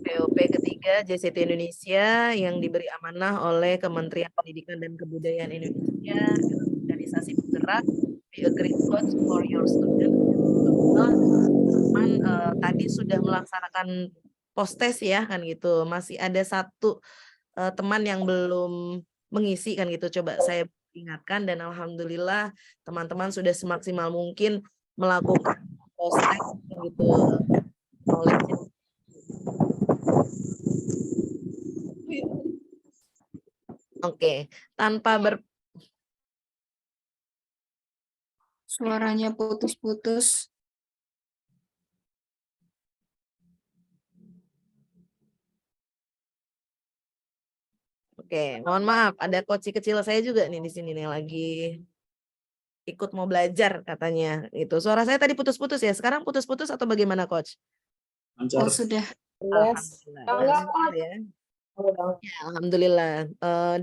POP ketiga JCT Indonesia yang diberi amanah oleh Kementerian Pendidikan dan Kebudayaan Indonesia, organisasi penggerak, be a great coach for your student. Teman tadi sudah melaksanakan post-test ya kan gitu. Masih ada satu teman yang belum mengisi kan gitu. Coba saya ingatkan dan alhamdulillah teman-teman sudah semaksimal mungkin melakukan post-test gitu knowledge. Oke, tanpa Suaranya putus-putus. Oke, mohon maaf, ada coach kecil saya juga nih di sini nih lagi ikut mau belajar katanya. Itu suara saya tadi putus-putus ya. Sekarang putus-putus atau bagaimana coach? Oh, sudah. Alhamdulillah. Ya. Ya, alhamdulillah.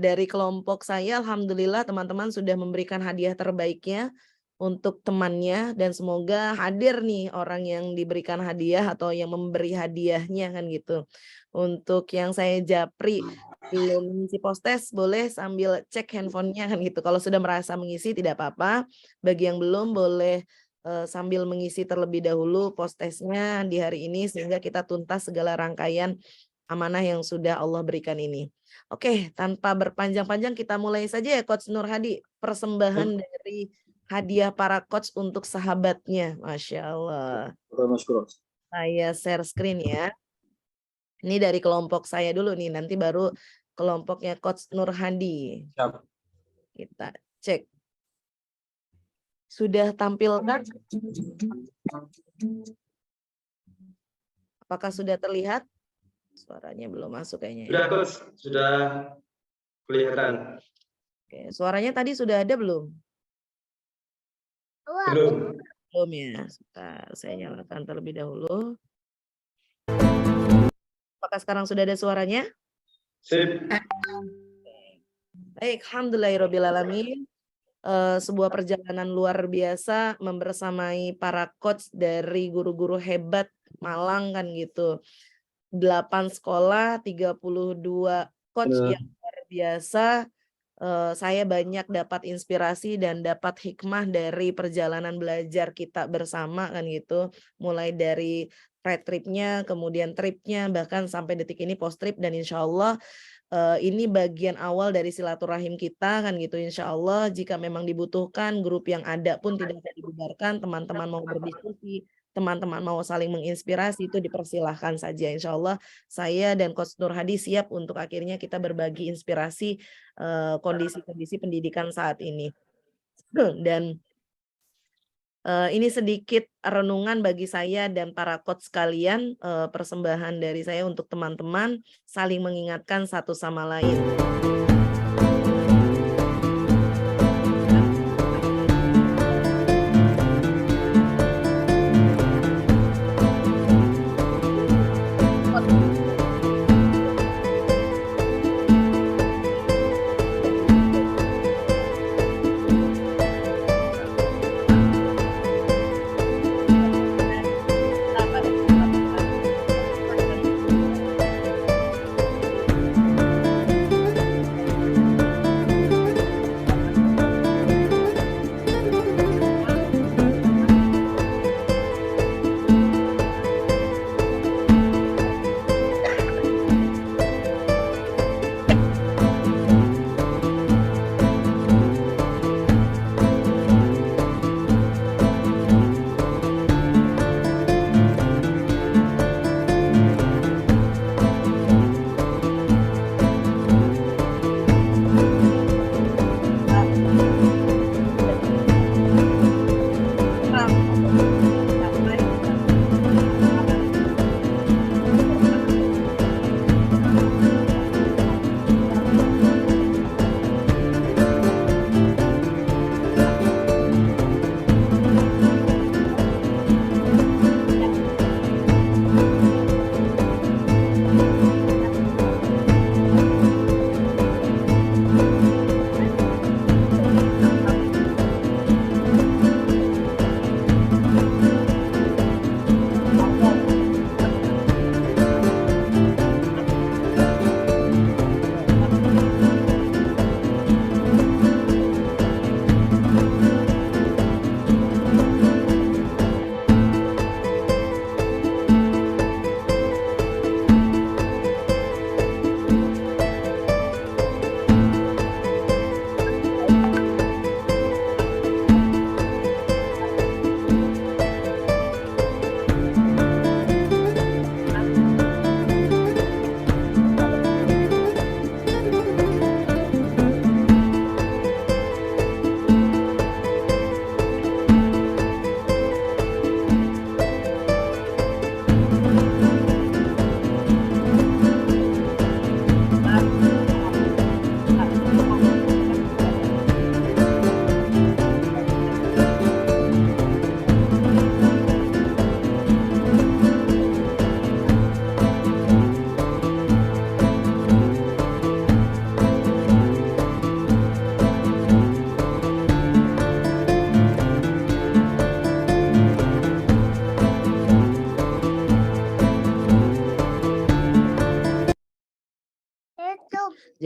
Dari kelompok saya, alhamdulillah teman-teman sudah memberikan hadiah terbaiknya untuk temannya dan semoga hadir nih orang yang diberikan hadiah atau yang memberi hadiahnya kan gitu. Untuk yang saya japri belum mengisi post-test boleh sambil cek handphonenya kan gitu. Kalau sudah merasa mengisi tidak apa-apa. Bagi yang belum boleh sambil mengisi terlebih dahulu post-testnya di hari ini sehingga kita tuntas segala rangkaian amanah yang sudah Allah berikan ini. Oke, tanpa berpanjang-panjang kita mulai saja ya Coach Nur Hadi. Persembahan dari hadiah para coach untuk sahabatnya. Masya Allah. Saya share screen ya. Ini dari kelompok saya dulu nih, nanti baru kelompoknya Coach Nur Hadi. Kita cek. Sudah tampil kan? Apakah sudah terlihat? Suaranya belum masuk kayaknya. Sudah, Coach. Sudah kelihatan. Oke, suaranya tadi sudah ada belum? Belum. Belum ya. Sebentar, saya nyalakan terlebih dahulu. Apakah sekarang sudah ada suaranya? Sip. Baik, alhamdulillahirrabbilalamin. Sebuah perjalanan luar biasa membersamai para coach dari guru-guru hebat Malang kan gitu. 8 sekolah, 32 coach yang luar biasa. Saya banyak dapat inspirasi dan dapat hikmah dari perjalanan belajar kita bersama kan gitu. Mulai dari pre-tripnya, kemudian tripnya, bahkan sampai detik ini post trip dan insya Allah ini bagian awal dari silaturahim kita kan gitu. Insya Allah jika memang dibutuhkan grup yang ada pun tidak bisa dibubarkan, teman-teman mau berdiskusi, teman-teman mau saling menginspirasi itu dipersilahkan saja. Insya Allah saya dan Coach Nur Hadi siap untuk akhirnya kita berbagi inspirasi kondisi-kondisi pendidikan saat ini. Dan ini sedikit renungan bagi saya dan para coach sekalian, persembahan dari saya untuk teman-teman saling mengingatkan satu sama lain.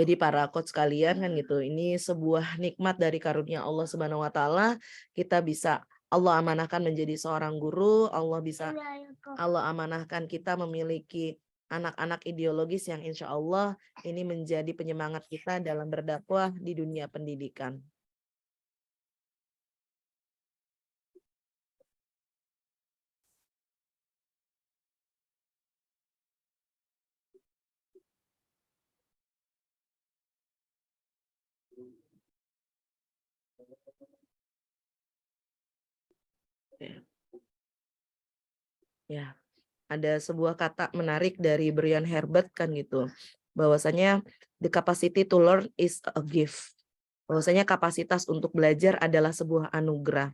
Jadi para coach kalian kan gitu, ini sebuah nikmat dari karunia Allah Subhanahu wa taala. Kita bisa Allah amanahkan menjadi seorang guru, Allah amanahkan kita memiliki anak-anak ideologis yang insya Allah ini menjadi penyemangat kita dalam berdakwah di dunia pendidikan. Ya, ada sebuah kata menarik dari Brian Herbert kan gitu, bahwasanya the capacity to learn is a gift. Bahwasanya kapasitas untuk belajar adalah sebuah anugerah,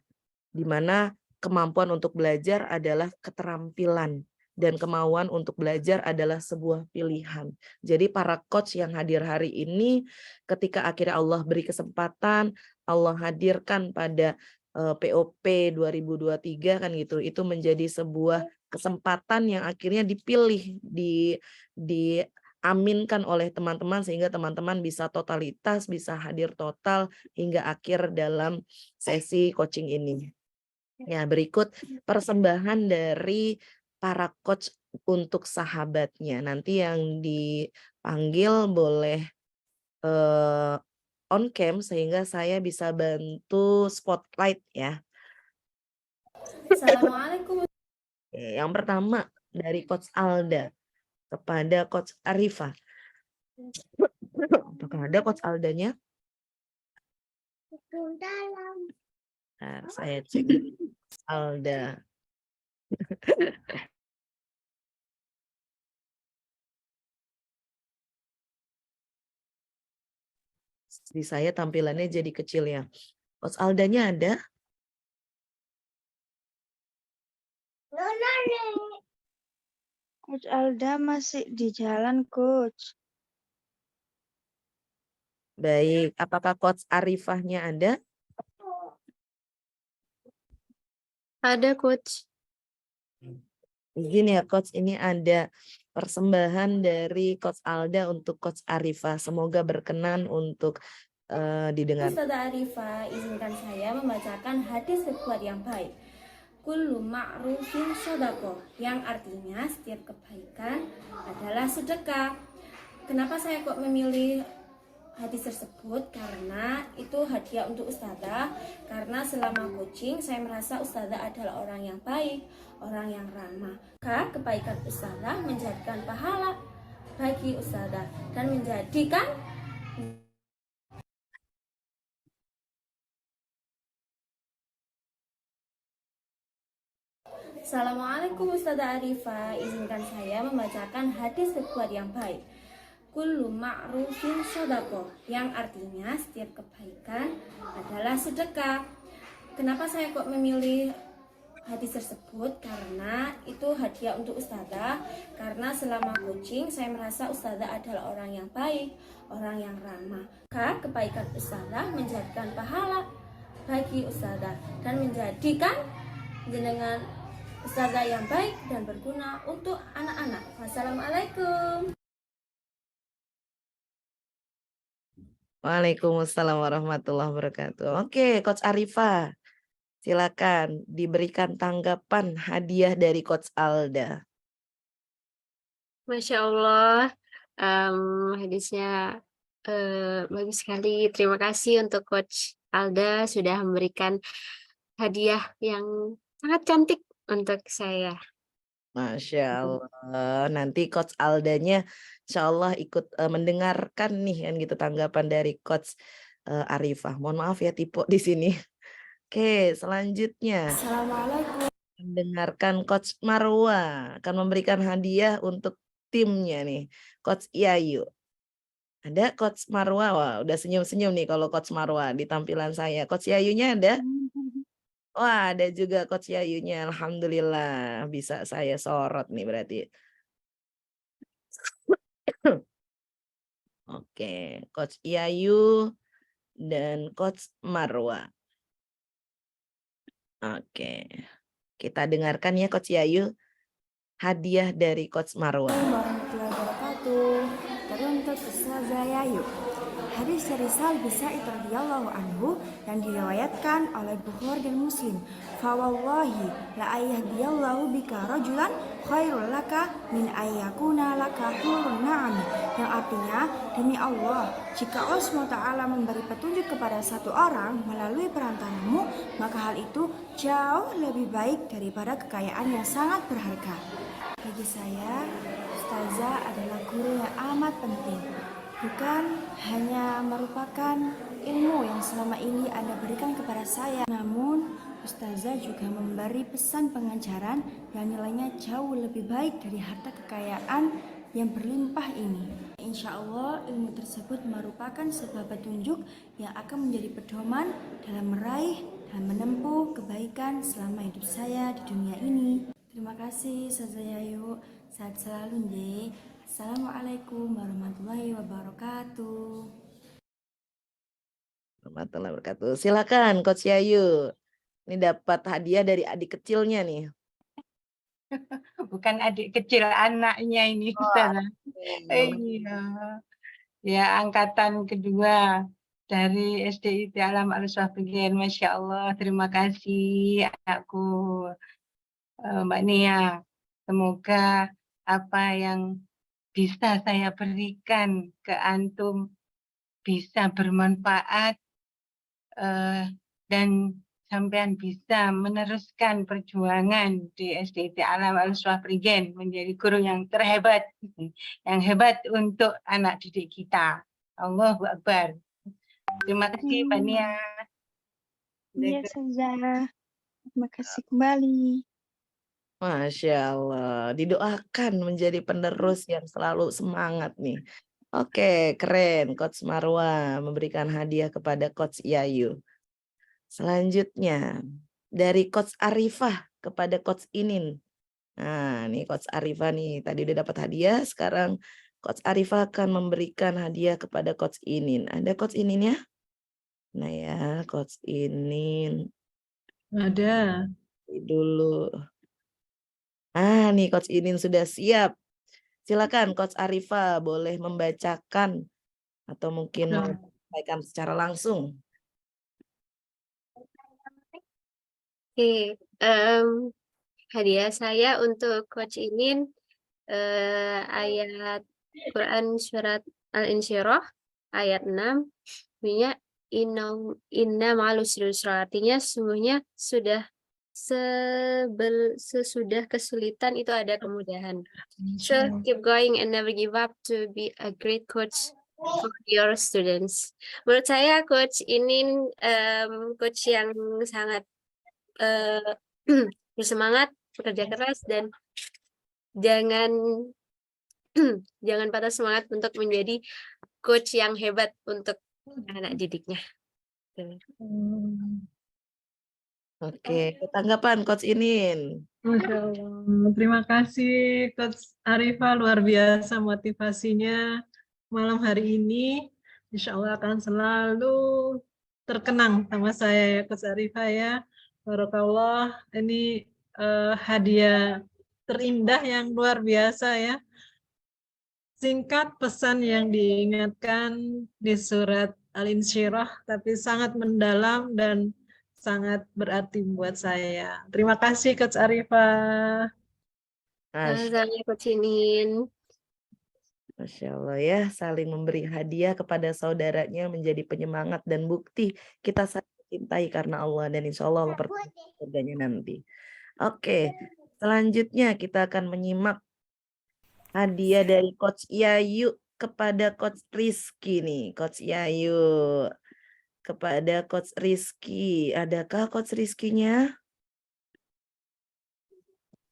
di mana kemampuan untuk belajar adalah keterampilan dan kemauan untuk belajar adalah sebuah pilihan. Jadi para coach yang hadir hari ini, ketika akhirnya Allah beri kesempatan, Allah hadirkan pada POP 2023 kan gitu, itu menjadi sebuah kesempatan yang akhirnya dipilih, diaminkan oleh teman-teman sehingga teman-teman bisa totalitas, bisa hadir total hingga akhir dalam sesi coaching ini. Ya, berikut persembahan dari para coach untuk sahabatnya. Nanti yang dipanggil boleh on cam sehingga saya bisa bantu spotlight ya. Assalamualaikum. Yang pertama dari Coach Alda kepada Coach Arifah. Apakah ada Coach Aldanya? Nah, saya cek Alda. Di saya tampilannya jadi kecil ya. Coach Aldanya ada? Coach Alda masih di jalan, Coach. Baik, apakah Coach Arifahnya ada? Ada, Coach. Begini ya Coach, ini ada persembahan dari Coach Alda untuk Coach Arifah. Semoga berkenan untuk didengar. Ustazah Arifah, izinkan saya membacakan hadis berbuat yang baik. Kullu ma'rufin shadaqah, yang artinya setiap kebaikan adalah sedekah. Kenapa saya kok memilih hadis tersebut? Karena itu hadiah untuk ustazah. Karena selama coaching saya merasa ustazah adalah orang yang baik, orang yang ramah. Maka kebaikan ustazah menjadikan pahala bagi ustazah dan menjadikan Assalamualaikum Ustazah Arifah, izinkan saya membacakan hadis berbuat yang baik. Kullu ma'rufin shadaqah, yang artinya setiap kebaikan adalah sedekah. Kenapa saya kok memilih hadis tersebut? Karena itu hadiah untuk ustazah. Karena selama coaching saya merasa ustazah adalah orang yang baik, orang yang ramah. Maka kebaikan ustazah menjadikan pahala bagi ustazah dan menjadikan jenengan ustazah yang baik dan berguna untuk anak-anak. Wassalamualaikum. Waalaikumsalam warahmatullahi wabarakatuh. Oke, Coach Arifah, silakan diberikan tanggapan hadiah dari Coach Alda. Masya Allah, hadisnya bagus sekali. Terima kasih untuk Coach Alda sudah memberikan hadiah yang sangat cantik untuk saya. Masya Allah. Nanti Coach Aldanya insya Allah ikut mendengarkan nih kan gitu tanggapan dari Coach Arifah. Mohon maaf ya tipe di sini. Oke, selanjutnya. Assalamualaikum. Mendengarkan Coach Marwa akan memberikan hadiah untuk timnya nih. Coach Yayu. Ada Coach Marwa. Wah, udah senyum-senyum nih kalau Coach Marwa di tampilan saya. Coach Yayunya ada? Wah, ada juga Coach Yayunya. Alhamdulillah bisa saya sorot nih berarti. Oke, Coach Yayu dan Coach Marwa. Oke, kita dengarkan ya Coach Yayu. Hadiah dari Coach Marwa. Warahmatullahi wabarakatuh. Teruntuk ustazah Yayu. Hadis dari Sa'd bin Sa'id radhiyallahu anhu yang diriwayatkan oleh Bukhari dan Muslim. Fawallahi la ayahdiyallahu bika rajulan khairul laka min ayyakuna laka hurun na'am. Yang artinya, demi Allah, jika Allah SWT memberi petunjuk kepada satu orang melalui perantaramu, maka hal itu jauh lebih baik daripada kekayaan yang sangat berharga. Bagi saya, Ustazah adalah guru yang amat penting. Bukan hanya merupakan ilmu yang selama ini Anda berikan kepada saya, namun Ustazah juga memberi pesan pengajaran yang nilainya jauh lebih baik dari harta kekayaan yang berlimpah ini. Insya Allah ilmu tersebut merupakan sebuah petunjuk yang akan menjadi pedoman dalam meraih dan menempuh kebaikan selama hidup saya di dunia ini. Terima kasih Ustazah Yayu, sehat selalu nje. Assalamualaikum warahmatullahi wabarakatuh. Warahmatullahi wabarakatuh. Silakan Coach Yayu. Ini dapat hadiah dari adik kecilnya nih. Bukan adik kecil, anaknya ini. Ustazah. Iya. Ya, angkatan kedua dari SDIT Alam Al-Swafiqin. Masya Allah, terima kasih anakku, Mbak Nia. Semoga apa yang bisa saya berikan ke antum bisa bermanfaat dan sampean bisa meneruskan perjuangan di SDIT Alam Al-Swafiqin menjadi guru yang terhebat, yang hebat untuk anak didik kita. Allahu Akbar. Terima kasih Mbak Nia. Iya, Ustazah. Terima kasih kembali. Masya Allah, didoakan menjadi penerus yang selalu semangat nih. Oke, keren. Coach Marwa memberikan hadiah kepada Coach Yayu. Selanjutnya, dari Coach Arifah kepada Coach Inin. Nah, nih Coach Arifah nih, tadi udah dapat hadiah, sekarang Coach Arifah akan memberikan hadiah kepada Coach Inin. Ada Coach Inin ya? Nah ya, Coach Inin. Ada. Dulu. Ah, nih Coach Inin sudah siap. Silakan Coach Arifah boleh membacakan atau mungkin menyampaikan secara langsung. Oke, hadiah saya untuk Coach Inin ayat Quran surat Al-Insyirah ayat 6 bunyinya inna ma'al usri yusra, artinya semuanya sesudah kesulitan itu ada kemudahan. So keep going and never give up to be a great coach for your students. Menurut saya Coach Inin coach yang sangat bersemangat, bekerja keras, dan jangan patah semangat untuk menjadi coach yang hebat untuk anak didiknya. Oke, tanggapan Coach Inin. Masya Allah. Terima kasih Coach Arifah, luar biasa motivasinya malam hari ini. Insya Allah akan selalu terkenang sama saya ya Coach Arifah ya. Barakallah, ini hadiah terindah yang luar biasa ya. Singkat pesan yang diingatkan di surat Al-Insyirah, tapi sangat mendalam dan sangat berarti buat saya. Terima kasih Coach Arifah. Sama-sama Coach Inin. Masya Allah ya, saling memberi hadiah kepada saudaranya menjadi penyemangat dan bukti kita saling mencintai karena Allah, dan insya Allah surganya nanti. Oke, selanjutnya kita akan menyimak hadiah dari Coach Yayu kepada Coach Rizky nih. Coach Yayu kepada Coach Rizky. Adakah Coach Rizky-nya?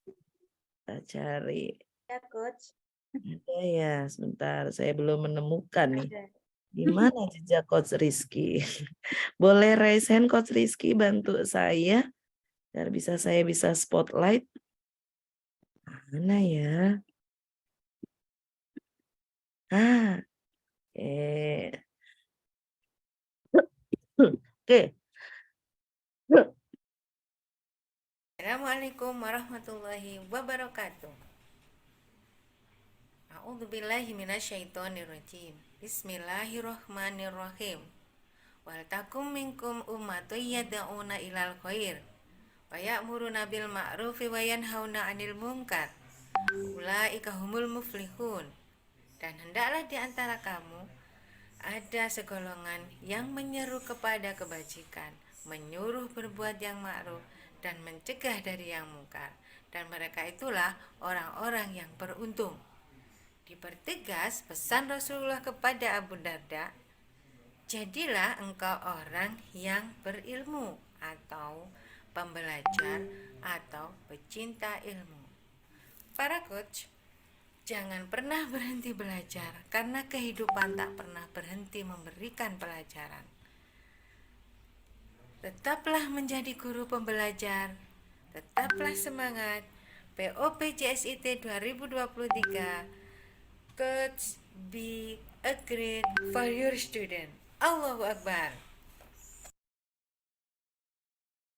Kita cari. Ya, Coach. Ada ya, sebentar. Saya belum menemukan nih. Di mana jejak Coach Rizky? Boleh raise hand Coach Rizky, bantu saya. Biar saya bisa spotlight. Mana ya? Oke. Assalamualaikum warahmatullahi wabarakatuh. A'udzubillahi minasyaitonirrajim. Bismillahirrahmanirrahim. Wal takum minkum ummatun yad'una ilal khair wa ya'muruna bil ma'rufi wa yanhauna 'anil munkar. Ulaika humul muflihun. Dan hendaklah di antara kamu ada segolongan yang menyeru kepada kebajikan, menyuruh berbuat yang ma'ruf dan mencegah dari yang mungkar. Dan mereka itulah orang-orang yang beruntung. Dipertegas pesan Rasulullah kepada Abu Darda, jadilah engkau orang yang berilmu atau pembelajar atau pecinta ilmu. Para coach, jangan pernah berhenti belajar karena kehidupan tak pernah berhenti memberikan pelajaran. Tetaplah menjadi guru pembelajar, tetaplah semangat. POP CSIT 2023. Coach, be a great for your student. Allahu Akbar.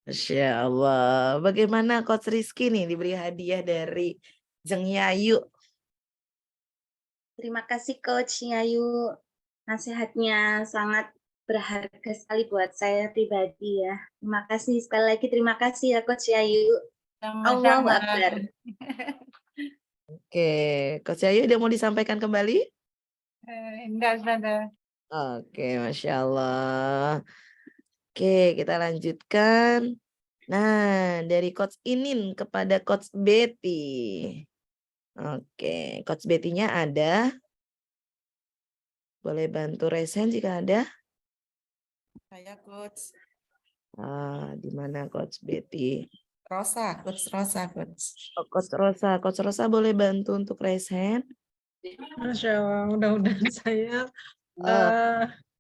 Masya Allah. Bagaimana Coach Rizky nih diberi hadiah dari Jeng Yayu? Terima kasih Coach Yayu. Nasihatnya sangat berharga sekali buat saya pribadi ya. Terima kasih sekali lagi. Terima kasih ya Coach Yayu. Allahu Akbar. Oke, Coach Yayu ada mau disampaikan kembali? Enggak, Ustazah. Oke, Masya Allah. Oke, kita lanjutkan. Nah, dari Coach Inin kepada Coach Betty. Oke, Coach Betty-nya ada. Boleh bantu resen jika ada. Saya Coach Di mana Coach Betty? Rosa, Coach Rosa, Coach. Oh, Coach Rosa. Coach Rosa boleh bantu untuk resen? Masya Allah, mudah-mudahan saya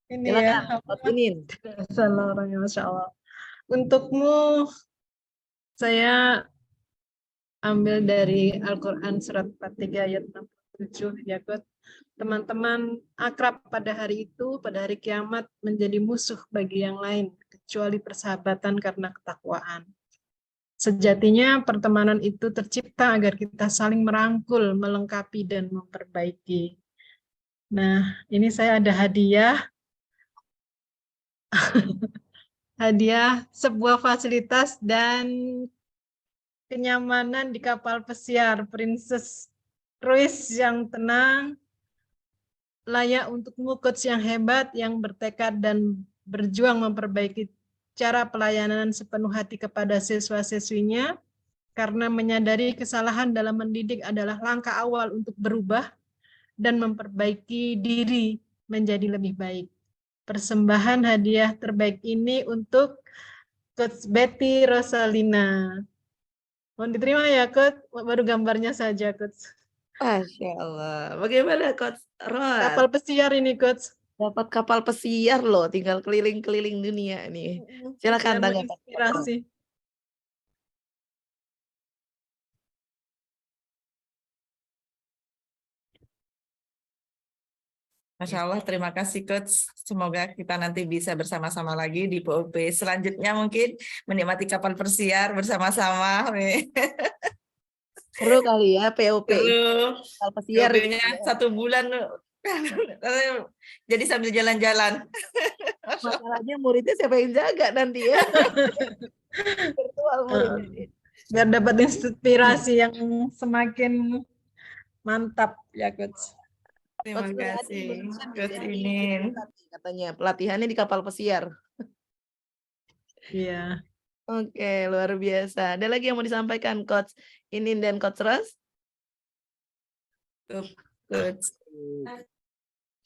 ini Silakan, ya, Coach Inin. salah orangnya, Masya Allah. Untukmu, saya ambil dari Al-Quran surat 43 ayat 67 ya Coach. Teman-teman akrab pada hari itu, pada hari kiamat menjadi musuh bagi yang lain, kecuali persahabatan karena ketakwaan. Sejatinya pertemanan itu tercipta agar kita saling merangkul, melengkapi, dan memperbaiki. Nah, ini saya ada hadiah. Hadiah sebuah fasilitas dan kenyamanan di kapal pesiar Princess Cruise yang tenang, layak untukmu coach yang hebat, yang bertekad dan berjuang memperbaiki cara pelayanan sepenuh hati kepada siswa-siswinya, karena menyadari kesalahan dalam mendidik adalah langkah awal untuk berubah dan memperbaiki diri menjadi lebih baik. Persembahan hadiah terbaik ini untuk Coach Betty Rosalina. Mohon diterima ya Coach, baru gambarnya saja Coach. Masya Allah. Bagaimana Coach Ros? Kapal pesiar ini Coach. Dapat kapal pesiar loh, tinggal keliling-keliling dunia nih. Silakan tanggapan. Inspirasi. Masya Allah, terima kasih Coach. Semoga kita nanti bisa bersama-sama lagi di POP selanjutnya, mungkin menikmati kapal pesiar bersama-sama. Seru kali ya POP. Seru. Kapal pesiar. POP-nya 1 bulan. Jadi sambil jalan-jalan. Masalahnya muridnya siapa yang jaga nanti ya? Virtual muridnya. Biar dapat inspirasi yang semakin mantap ya Coach. Terima kasih Coach Inin. Katanya pelatihannya di kapal pesiar. Iya. Oke, luar biasa. Ada lagi yang mau disampaikan Coach Inin dan Coach Ros? Coach.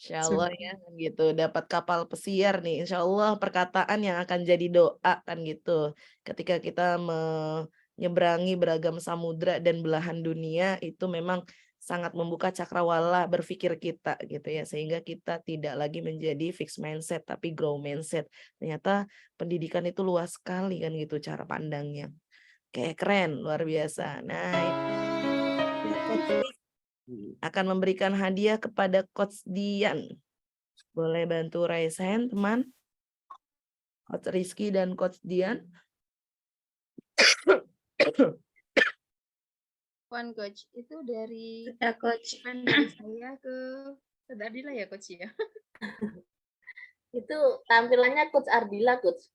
Insya Allah ya gitu, dapat kapal pesiar nih. Insya Allah perkataan yang akan jadi doa kan gitu. Ketika kita menyeberangi beragam samudra dan belahan dunia, itu memang sangat membuka cakrawala berpikir kita gitu ya, sehingga kita tidak lagi menjadi fixed mindset tapi grow mindset. Ternyata pendidikan itu luas sekali kan gitu cara pandangnya. Kayak keren, luar biasa. Nah, ini akan memberikan hadiah kepada Coach Dian. Boleh bantu raise hand, teman? Coach Rizky dan Coach Dian. Coach, itu dari Ya Coach. dari saya ke Ustazah Ardila ya coach ya. Itu tampilannya Coach Ardila, Coach.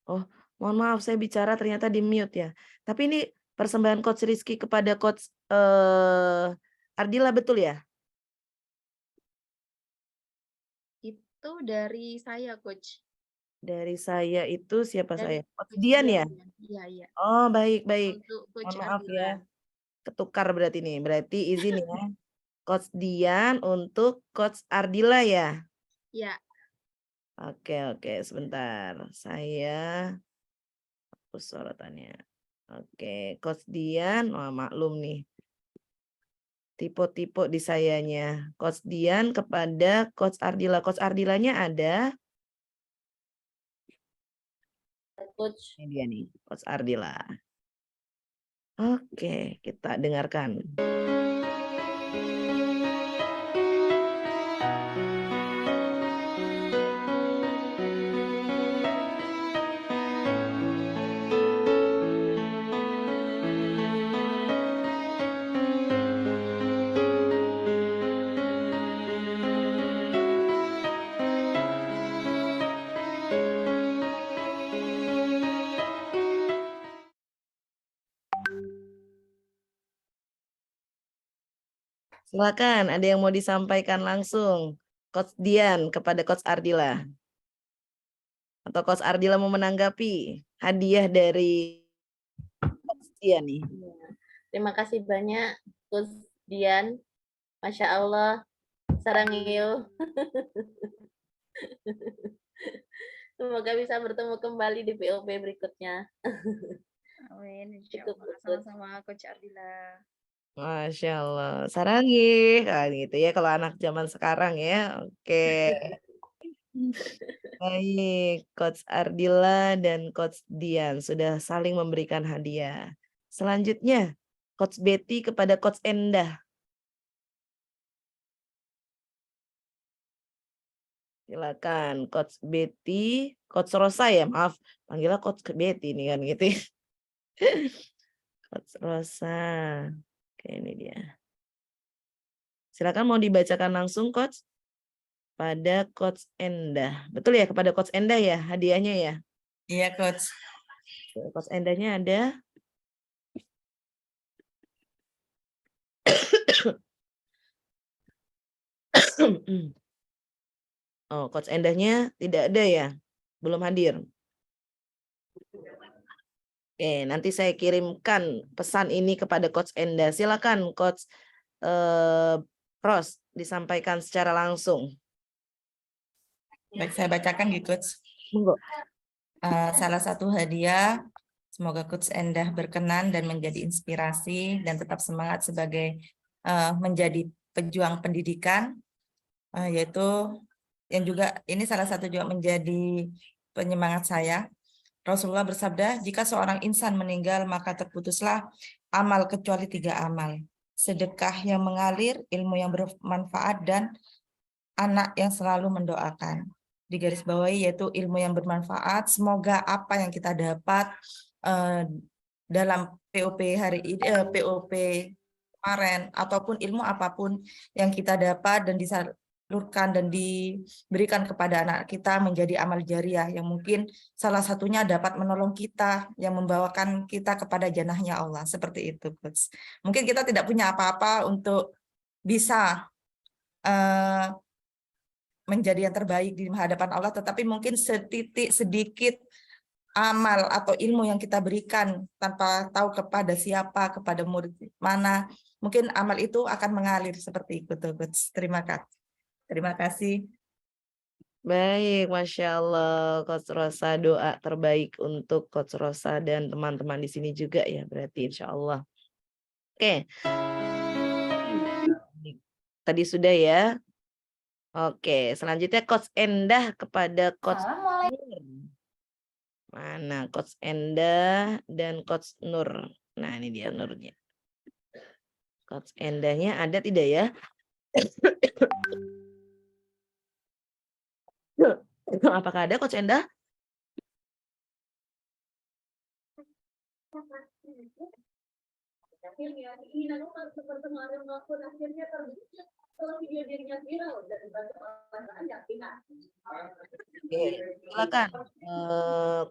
Oh, mohon maaf saya bicara ternyata di mute ya. Tapi ini persembahan Coach Rizky kepada Coach Ardila betul ya? Itu dari saya coach. Dari saya itu siapa Dari saya? Coach Coach Dian ya? Iya, iya. Oh, baik. Untuk Mohon Coach maaf Ardila. ya. Ketukar berarti nih. Berarti izin ya. Coach Dian untuk Coach Ardila ya? Ya. Oke, sebentar. Saya hapus sorotannya. Oke, Coach Dian, wah maklum nih. Tipe-tipe di sayanya. Coach Dian kepada Coach Ardila. Coach Ardilanya ada? Coach. Ini dia nih, Coach Ardila. Oke, kita dengarkan. Silakan, ada yang mau disampaikan langsung Coach Dian kepada Coach Ardila. Atau Coach Ardila mau menanggapi hadiah dari Coach Dian nih. Terima kasih banyak Coach Dian. Masya Allah. Sarang iyo. Semoga bisa bertemu kembali di POP berikutnya. Amin. Insyaallah. Sama-sama Coach Ardila. Masya Allah, sarangi, gitu ya kalau anak zaman sekarang ya. Oke. Baik, Coach Ardila dan Coach Dian sudah saling memberikan hadiah. Selanjutnya, Coach Betty kepada Coach Endah. Silakan, Coach Betty, Coach Rosa ya, maaf, panggilnya Coach Betty nih kan gitu. Coach Rosa. Oke, ini dia. Silakan mau dibacakan langsung, Coach. Pada Coach Endah. Betul ya, kepada Coach Endah ya hadiahnya ya? Iya, Coach. Coach Endahnya ada. Oh, Coach Endahnya tidak ada ya? Belum hadir. Oke, nanti saya kirimkan pesan ini kepada Coach Endah. Silakan Coach Ros disampaikan secara langsung. Baik, saya bacakan gitu, Coach. Monggo. Salah satu hadiah, semoga Coach Endah berkenan dan menjadi inspirasi dan tetap semangat sebagai menjadi pejuang pendidikan, yaitu yang juga ini salah satu juga menjadi penyemangat saya. Rasulullah bersabda, jika seorang insan meninggal maka terputuslah amal kecuali 3 amal. Sedekah yang mengalir, ilmu yang bermanfaat, dan anak yang selalu mendoakan. Di garis bawahi yaitu ilmu yang bermanfaat. Semoga apa yang kita dapat dalam POP hari ini, POP kemarin, ataupun ilmu apapun yang kita dapat dan disalurkan dan diberikan kepada anak kita menjadi amal jariah yang mungkin salah satunya dapat menolong kita, yang membawakan kita kepada janahnya Allah. Seperti itu, Coach. Mungkin kita tidak punya apa-apa untuk bisa menjadi yang terbaik di hadapan Allah, tetapi mungkin sedikit amal atau ilmu yang kita berikan tanpa tahu kepada siapa, kepada murid mana, mungkin amal itu akan mengalir seperti itu tuh, Coach. Terima kasih. Terima kasih. Baik, Masya Allah, Coach Rosa, doa terbaik untuk Coach Rosa dan teman-teman di sini juga ya, berarti insya Allah. Oke, tadi sudah ya. Oke, selanjutnya Coach Endah kepada Coach Nur. Mana Coach Endah dan Coach Nur. Nah, ini dia Nurnya. Coach Endahnya ada tidak ya? Apakah ada Coach Endah? Oke, silakan.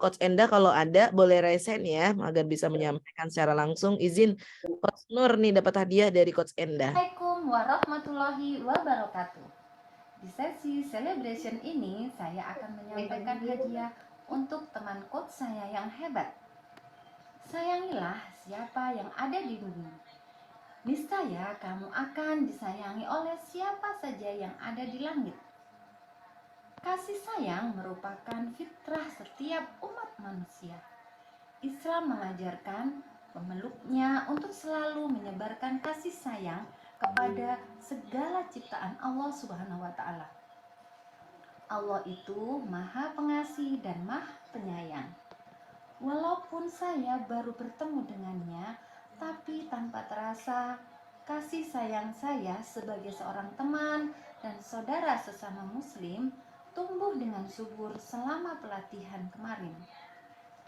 Coach Endah kalau ada boleh raise hand ya agar bisa menyampaikan secara langsung. Izin Coach Nur nih dapat hadiah dari Coach Endah. Assalamualaikum warahmatullahi wabarakatuh. Di sesi celebration ini saya akan menyampaikan hadiah untuk teman coach saya yang hebat. Sayangilah siapa yang ada di bumi. Niscaya kamu akan disayangi oleh siapa saja yang ada di langit. Kasih sayang merupakan fitrah setiap umat manusia. Islam mengajarkan pemeluknya untuk selalu menyebarkan kasih sayang kepada segala ciptaan Allah Subhanahu wa taala. Allah itu Maha Pengasih dan Maha Penyayang. Walaupun saya baru bertemu dengannya, tapi tanpa terasa kasih sayang saya sebagai seorang teman dan saudara sesama muslim tumbuh dengan subur selama pelatihan kemarin.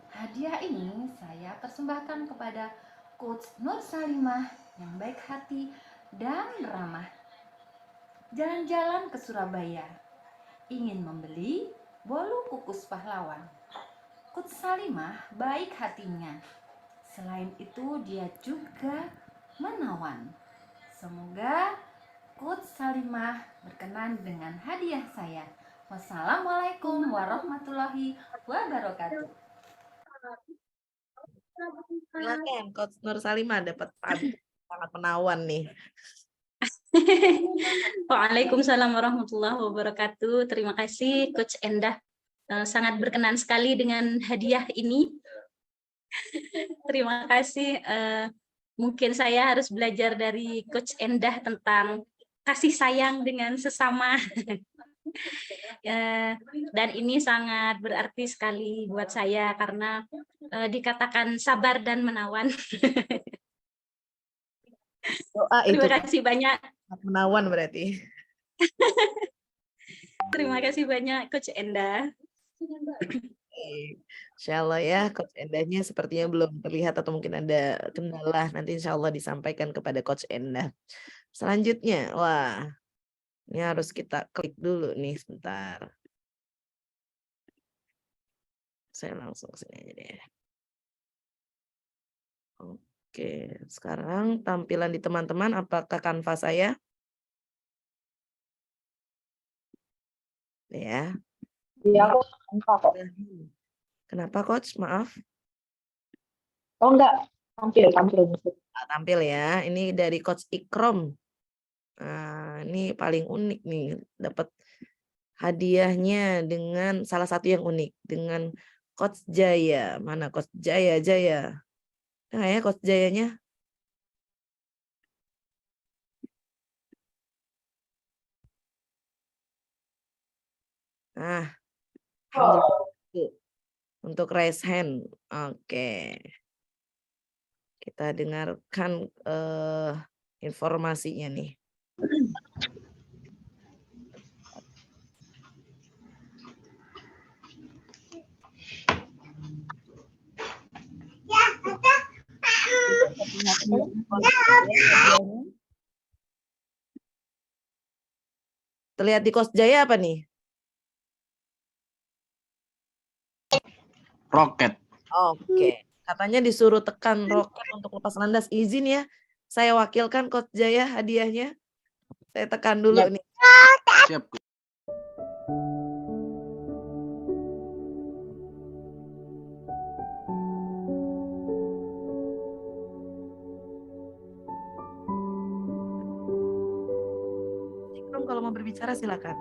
Hadiah ini saya persembahkan kepada Coach Nur Salimah yang baik hati dan ramah. Jalan-jalan ke Surabaya, ingin membeli bolu kukus pahlawan. Coach Salimah baik hatinya. Selain itu dia juga menawan. Semoga Coach Salimah berkenan dengan hadiah saya. Wassalamualaikum warahmatullahi wabarakatuh. Silakan Coach Nur Salimah dapat hadiah sangat menawan nih. Waalaikumsalam warahmatullahi wabarakatuh. Terima kasih Coach Endah. Sangat berkenan sekali dengan hadiah ini. Terima kasih. Mungkin saya harus belajar dari Coach Endah tentang kasih sayang dengan sesama. Dan ini sangat berarti sekali buat saya karena dikatakan sabar dan menawan. Doa itu. Terima kasih banyak. Menawan berarti. Terima kasih banyak Coach Endah. Insya Allah ya, Coach Endahnya sepertinya belum terlihat atau mungkin ada kendala. Nanti insya Allah disampaikan kepada Coach Endah. Selanjutnya, wah, ini harus kita klik dulu nih sebentar. Saya langsung sini aja deh. Oke, sekarang tampilan di teman-teman, apakah kanva saya? Ya. Iya, kok. Kenapa Coach? Maaf. Oh enggak, tampil. Tampil ya. Ini dari Coach Ikrom. Nah, ini paling unik nih, dapat hadiahnya dengan salah satu yang unik dengan Coach Jaya. Mana Coach Jaya? Nah ya Coach Jayanya. Nah, untuk raise hand. Oke. Kita dengarkan informasinya nih. Terlihat di Coach Jaya apa nih? Roket. Oke. Katanya disuruh tekan roket untuk lepas landas. Izin ya, saya wakilkan Coach Jaya hadiahnya. Saya tekan dulu nih. Siap. kalau mau berbicara silakan.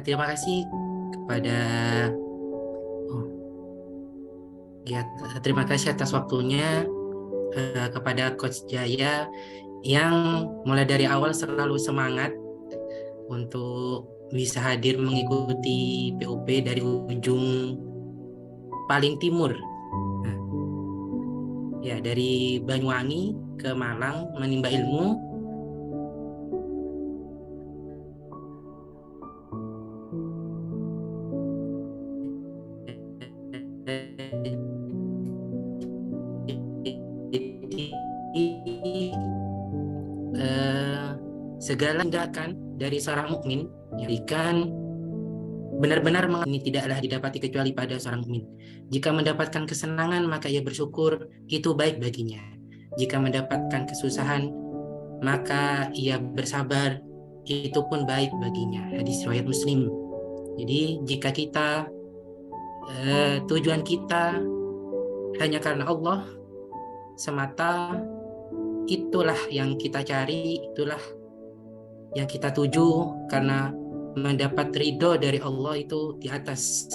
Terima kasih kepada terima kasih atas waktunya kepada Coach Jaya yang mulai dari awal selalu semangat untuk bisa hadir mengikuti POP dari ujung paling timur. Nah, ya dari Banyuwangi ke Malang menimba ilmu. Segala tindakan dari seorang mukmin jadikan benar-benar ini tidaklah didapati kecuali pada seorang mukmin. Jika mendapatkan kesenangan maka ia bersyukur, itu baik baginya. Jika mendapatkan kesusahan maka ia bersabar, itu pun baik baginya. Hadis riwayat Muslim. Jadi jika kita tujuan kita hanya karena Allah semata, itulah yang kita cari, itulah yang kita tuju, karena mendapat ridho dari Allah itu di atas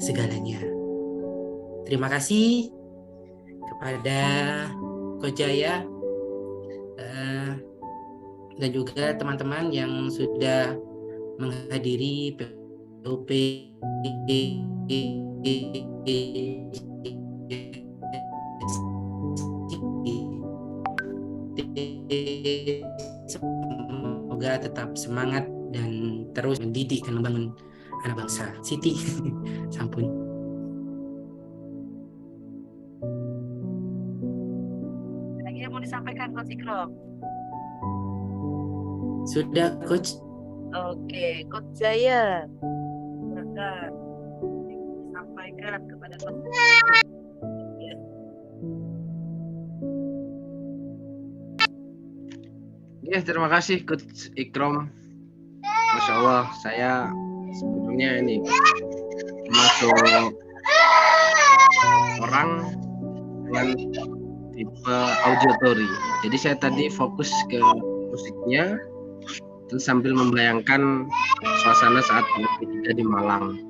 segalanya. Terima kasih kepada Coach Jaya dan juga teman-teman yang sudah menghadiri POP semoga tetap semangat dan terus mendidik dan membangun anak bangsa. Siti, sampun. Lagi yang mau disampaikan Coach Ikrom? Sudah, Coach. Oke, Coach Jaya, silakan disampaikan kepada teman-teman. Ya, terima kasih Coach Ikrom. Masya Allah, saya sebetulnya ini masuk orang dengan tipe auditory. Jadi saya tadi fokus ke musiknya, terus sambil membayangkan suasana saat ketika di Malang.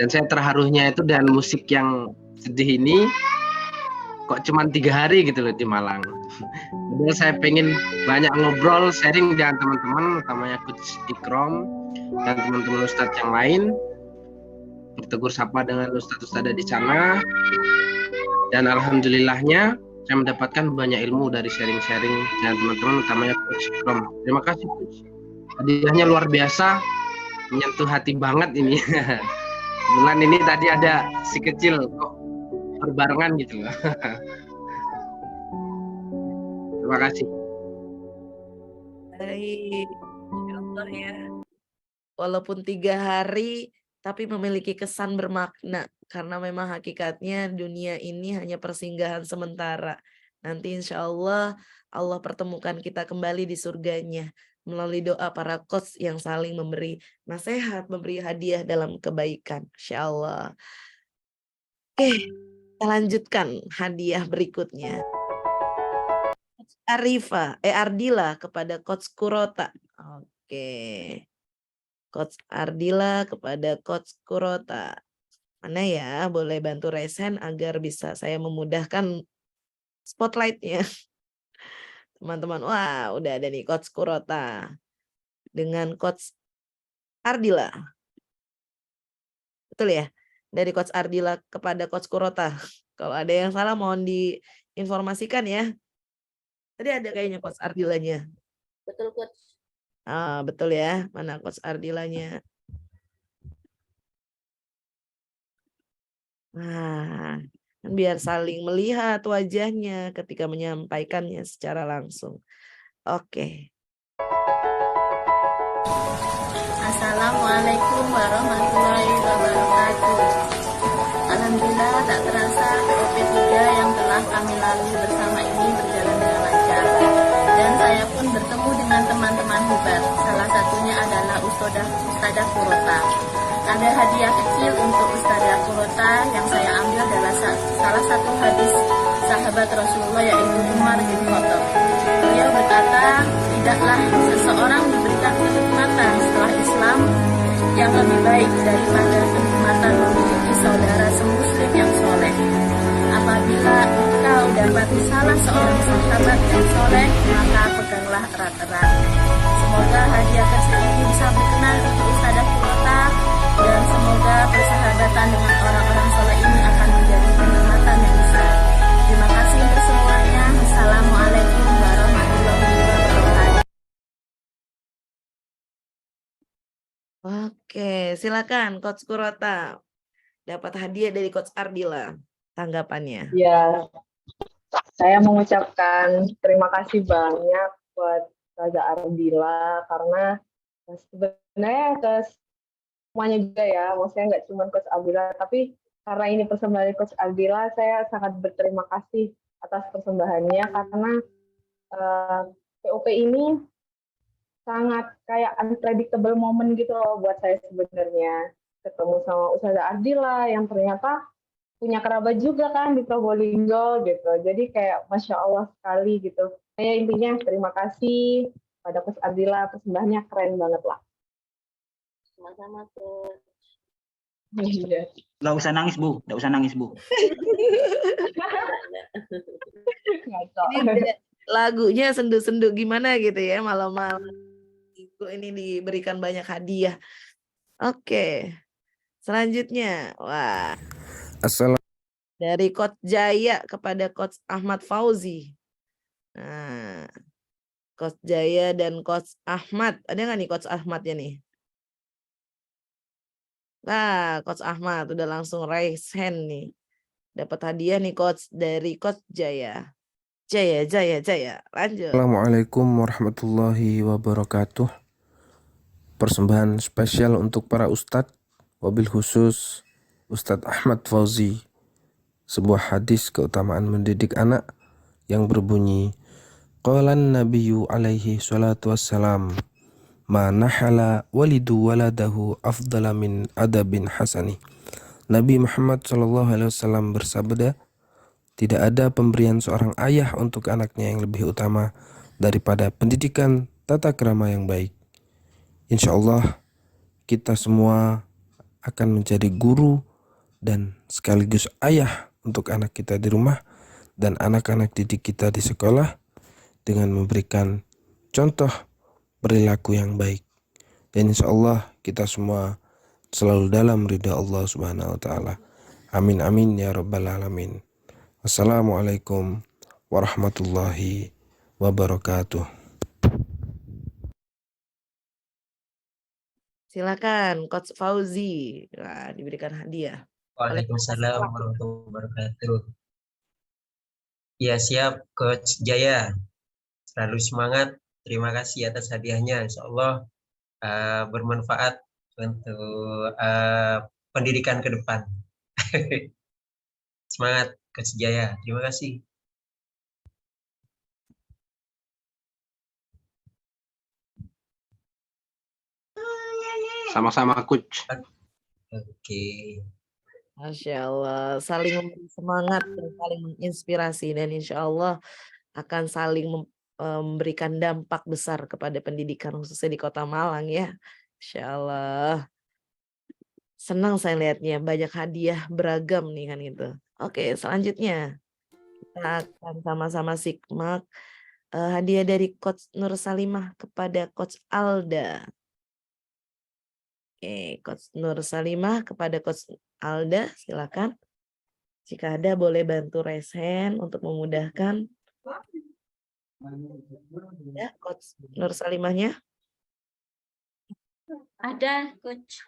Dan saya terharunya itu dengan musik yang sedih ini, kok cuma 3 hari gitu loh di Malang. Padahal saya pengen banyak ngobrol, sharing dengan teman-teman, utamanya Coach Ikrom dan teman-teman Ustadz yang lain, bertegur sapa dengan Ustadz-Ustadz di sana. Dan alhamdulillahnya saya mendapatkan banyak ilmu dari sharing-sharing dengan teman-teman, utamanya Coach Ikrom. Terima kasih Coach. Hadiahnya luar biasa, menyentuh hati banget ini. Bulan ini tadi ada si kecil kok berbarengan gitu loh. Terima kasih. Baik, Insya Allah ya. Walaupun 3 hari, tapi memiliki kesan bermakna. Karena memang hakikatnya dunia ini hanya persinggahan sementara. Nanti insya Allah, Allah pertemukan kita kembali di surganya. Melalui doa para coach yang saling memberi nasihat, memberi hadiah dalam kebaikan. Insya Allah. Oke, kita lanjutkan hadiah berikutnya. Ardila kepada Coach Kurota. Oke. Coach Ardila kepada Coach Kurota. Mana ya? Boleh bantu resen agar bisa saya memudahkan spotlightnya. Teman-teman, wah udah ada nih Coach Kurota dengan Coach Ardila. Betul ya? Dari Coach Ardila kepada Coach Kurota. Kalau ada yang salah mohon diinformasikan ya. Tadi ada kayaknya Coach Ardilanya. Betul, Coach. Betul ya. Mana Coach Ardilanya? Nah, biar saling melihat wajahnya ketika menyampaikannya secara langsung. Oke. Assalamualaikum warahmatullahi wabarakatuh. Alhamdulillah tak terasa OP3 yang telah kami lalui bersama ini berjalan dengan lancar. Dan saya pun bertemu dengan teman-teman hebat. Salah satunya adalah Ustadzah Kurota. Ada hadiah kecil untuk Ustazah Kurota yang saya ambil dari salah satu hadis sahabat Rasulullah yaitu Umar bin Khattab. Beliau berkata, tidaklah seseorang diberikan kenikmatan setelah Islam yang lebih baik daripada kenikmatan memiliki saudara semuslim yang soleh. Apabila engkau dapati salah seorang sahabat yang soleh, maka peganglah erat-erat. Semoga hadiah kecil ini bisa berkenan untuk Ustazah Kurota dan semoga persahabatan dengan orang-orang soleh ini akan menjadi kenikmatan yang besar. Terima kasih untuk semuanya. Assalamualaikum warahmatullahi wabarakatuh. Oke, silakan Coach Kurota. Dapat hadiah dari Coach Ardila. Tanggapannya. Ya, saya mengucapkan terima kasih banyak buat Ustazah Ardila karena sebenarnya ke semuanya juga ya, maksudnya nggak cuma Coach Ardila, tapi karena ini persembahan dari Coach Ardila, saya sangat berterima kasih atas persembahannya karena POP ini sangat kayak unpredictable moment gitu loh buat saya sebenarnya. Ketemu sama Ustazah Ardila yang ternyata punya kerabat juga kan di Probolinggo gitu. Jadi kayak Masya Allah sekali gitu. Saya intinya terima kasih pada Coach Ardila, persembahannya keren banget lah. Sama-sama tuh. Nggak usah nangis, Bu. Nggak usah nangis, Bu. Ini lagunya sendu-sendu gimana gitu ya malam-malam. Ini diberikan banyak hadiah. Oke. Selanjutnya, wah. Dari Coach Jaya kepada Coach Ahmad Fauzi. Nah, Coach Jaya dan Coach Ahmad. Ada nggak nih Coach Ahmadnya nih? Nah, Coach Ahmad udah langsung raise hand nih. Dapat hadiah nih Coach dari Coach Jaya. Jaya. Lanjut. Assalamualaikum warahmatullahi wabarakatuh. Persembahan spesial untuk para ustadz, wabil khusus Ustadz Ahmad Fauzi. Sebuah hadis keutamaan mendidik anak yang berbunyi, Qalan Nabiyyu alaihi salatu wassalam, ma nahala walidu waladahu afdala min adabin hasani. Nabi Muhammad SAW bersabda, tidak ada pemberian seorang ayah untuk anaknya yang lebih utama daripada pendidikan tata krama yang baik. Insya Allah kita semua akan menjadi guru dan sekaligus ayah untuk anak kita di rumah dan anak-anak didik kita di sekolah dengan memberikan contoh perilaku yang baik. Dan insya Allah kita semua selalu dalam ridha Allah Subhanahu wa Ta'ala. Amin amin ya rabbal alamin. Wassalamualaikum warahmatullahi wabarakatuh. Silakan Coach Fauzi. Nah, diberikan hadiah. Waalaikumsalam warahmatullahi wabarakatuh. Ya siap Coach Jaya. Selalu semangat. Terima kasih atas hadiahnya. Insya Allah bermanfaat untuk pendidikan ke depan. Semangat Coach Jaya. Terima kasih. Sama-sama Coach. Oke. Masya Allah, saling memberi semangat dan saling menginspirasi dan insya Allah akan saling memberikan dampak besar kepada pendidikan khususnya di Kota Malang ya. Insya Allah. Senang saya lihatnya, banyak hadiah beragam nih kan gitu. Oke, selanjutnya kita akan sama-sama simak hadiah dari Coach Nur Salimah kepada Coach Alda. Oke, Coach Nur Salimah kepada Coach Alda, silakan. Jika ada boleh bantu raise hand untuk memudahkan. Ya, Coach Nur Salimahnya? Ada, Coach.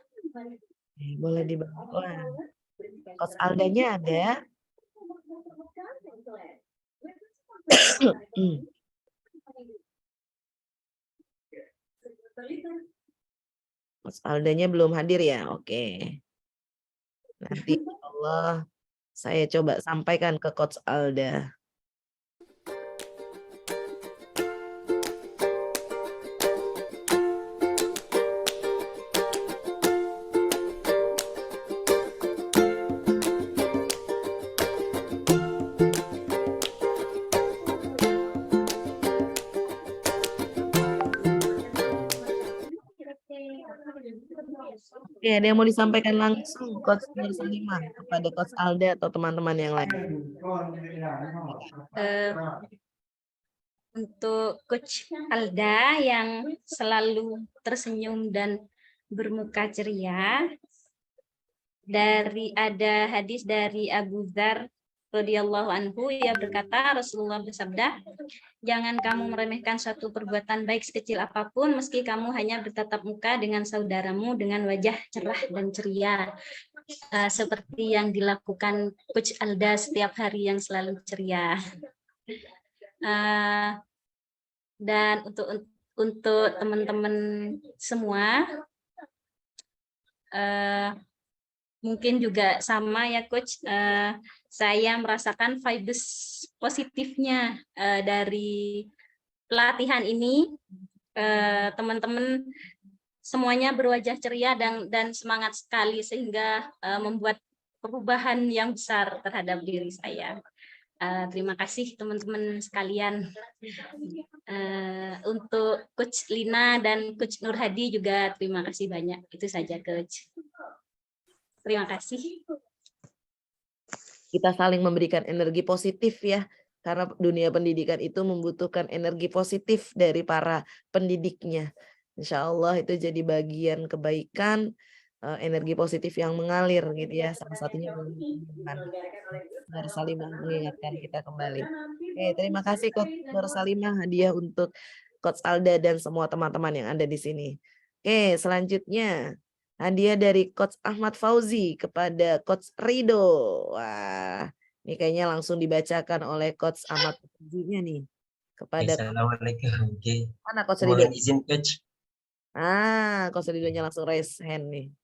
Boleh dibantu. Coach Aldanya ada. Coach Aldanya belum hadir ya? Oke. Nanti Allah saya coba sampaikan ke Coach Alda. Oke, ada yang mau disampaikan langsung Coach Nur Salimah kepada Coach Alda atau teman-teman yang lain? Untuk Coach Alda yang selalu tersenyum dan bermuka ceria, ada hadis dari Abu Dzar radhiyallahu anhu, ia berkata, Rasulullah bersabda, jangan kamu meremehkan suatu perbuatan baik sekecil apapun meski kamu hanya bertatap muka dengan saudaramu dengan wajah cerah dan ceria, seperti yang dilakukan Coach Alda setiap hari yang selalu ceria. Dan untuk teman-teman semua, mungkin juga sama ya Coach, saya merasakan vibes positifnya dari pelatihan ini. Teman-teman semuanya berwajah ceria dan semangat sekali sehingga membuat perubahan yang besar terhadap diri saya. Terima kasih teman-teman sekalian. Untuk Coach Lina dan Coach Nur Hadi juga terima kasih banyak. Itu saja Coach. Terima kasih. Kita saling memberikan energi positif ya, karena dunia pendidikan itu membutuhkan energi positif dari para pendidiknya. Insya Allah itu jadi bagian kebaikan, energi positif yang mengalir gitu ya. Salah satunya Nur Salimah mengingatkan kita kembali. Oke, terima kasih Coach Nur Salimah, hadiah untuk Coach Alda dan semua teman-teman yang ada di sini. Oke, selanjutnya hadiah dari Coach Ahmad Fauzi kepada Coach Rido. Wah, ini kayaknya langsung dibacakan oleh Coach Ahmad Fauzi-nya nih. Kepada Assalamualaikum. Oke. mana Coach Rido? Mohon izin Coach. Coach Rido-nya langsung raise hand nih.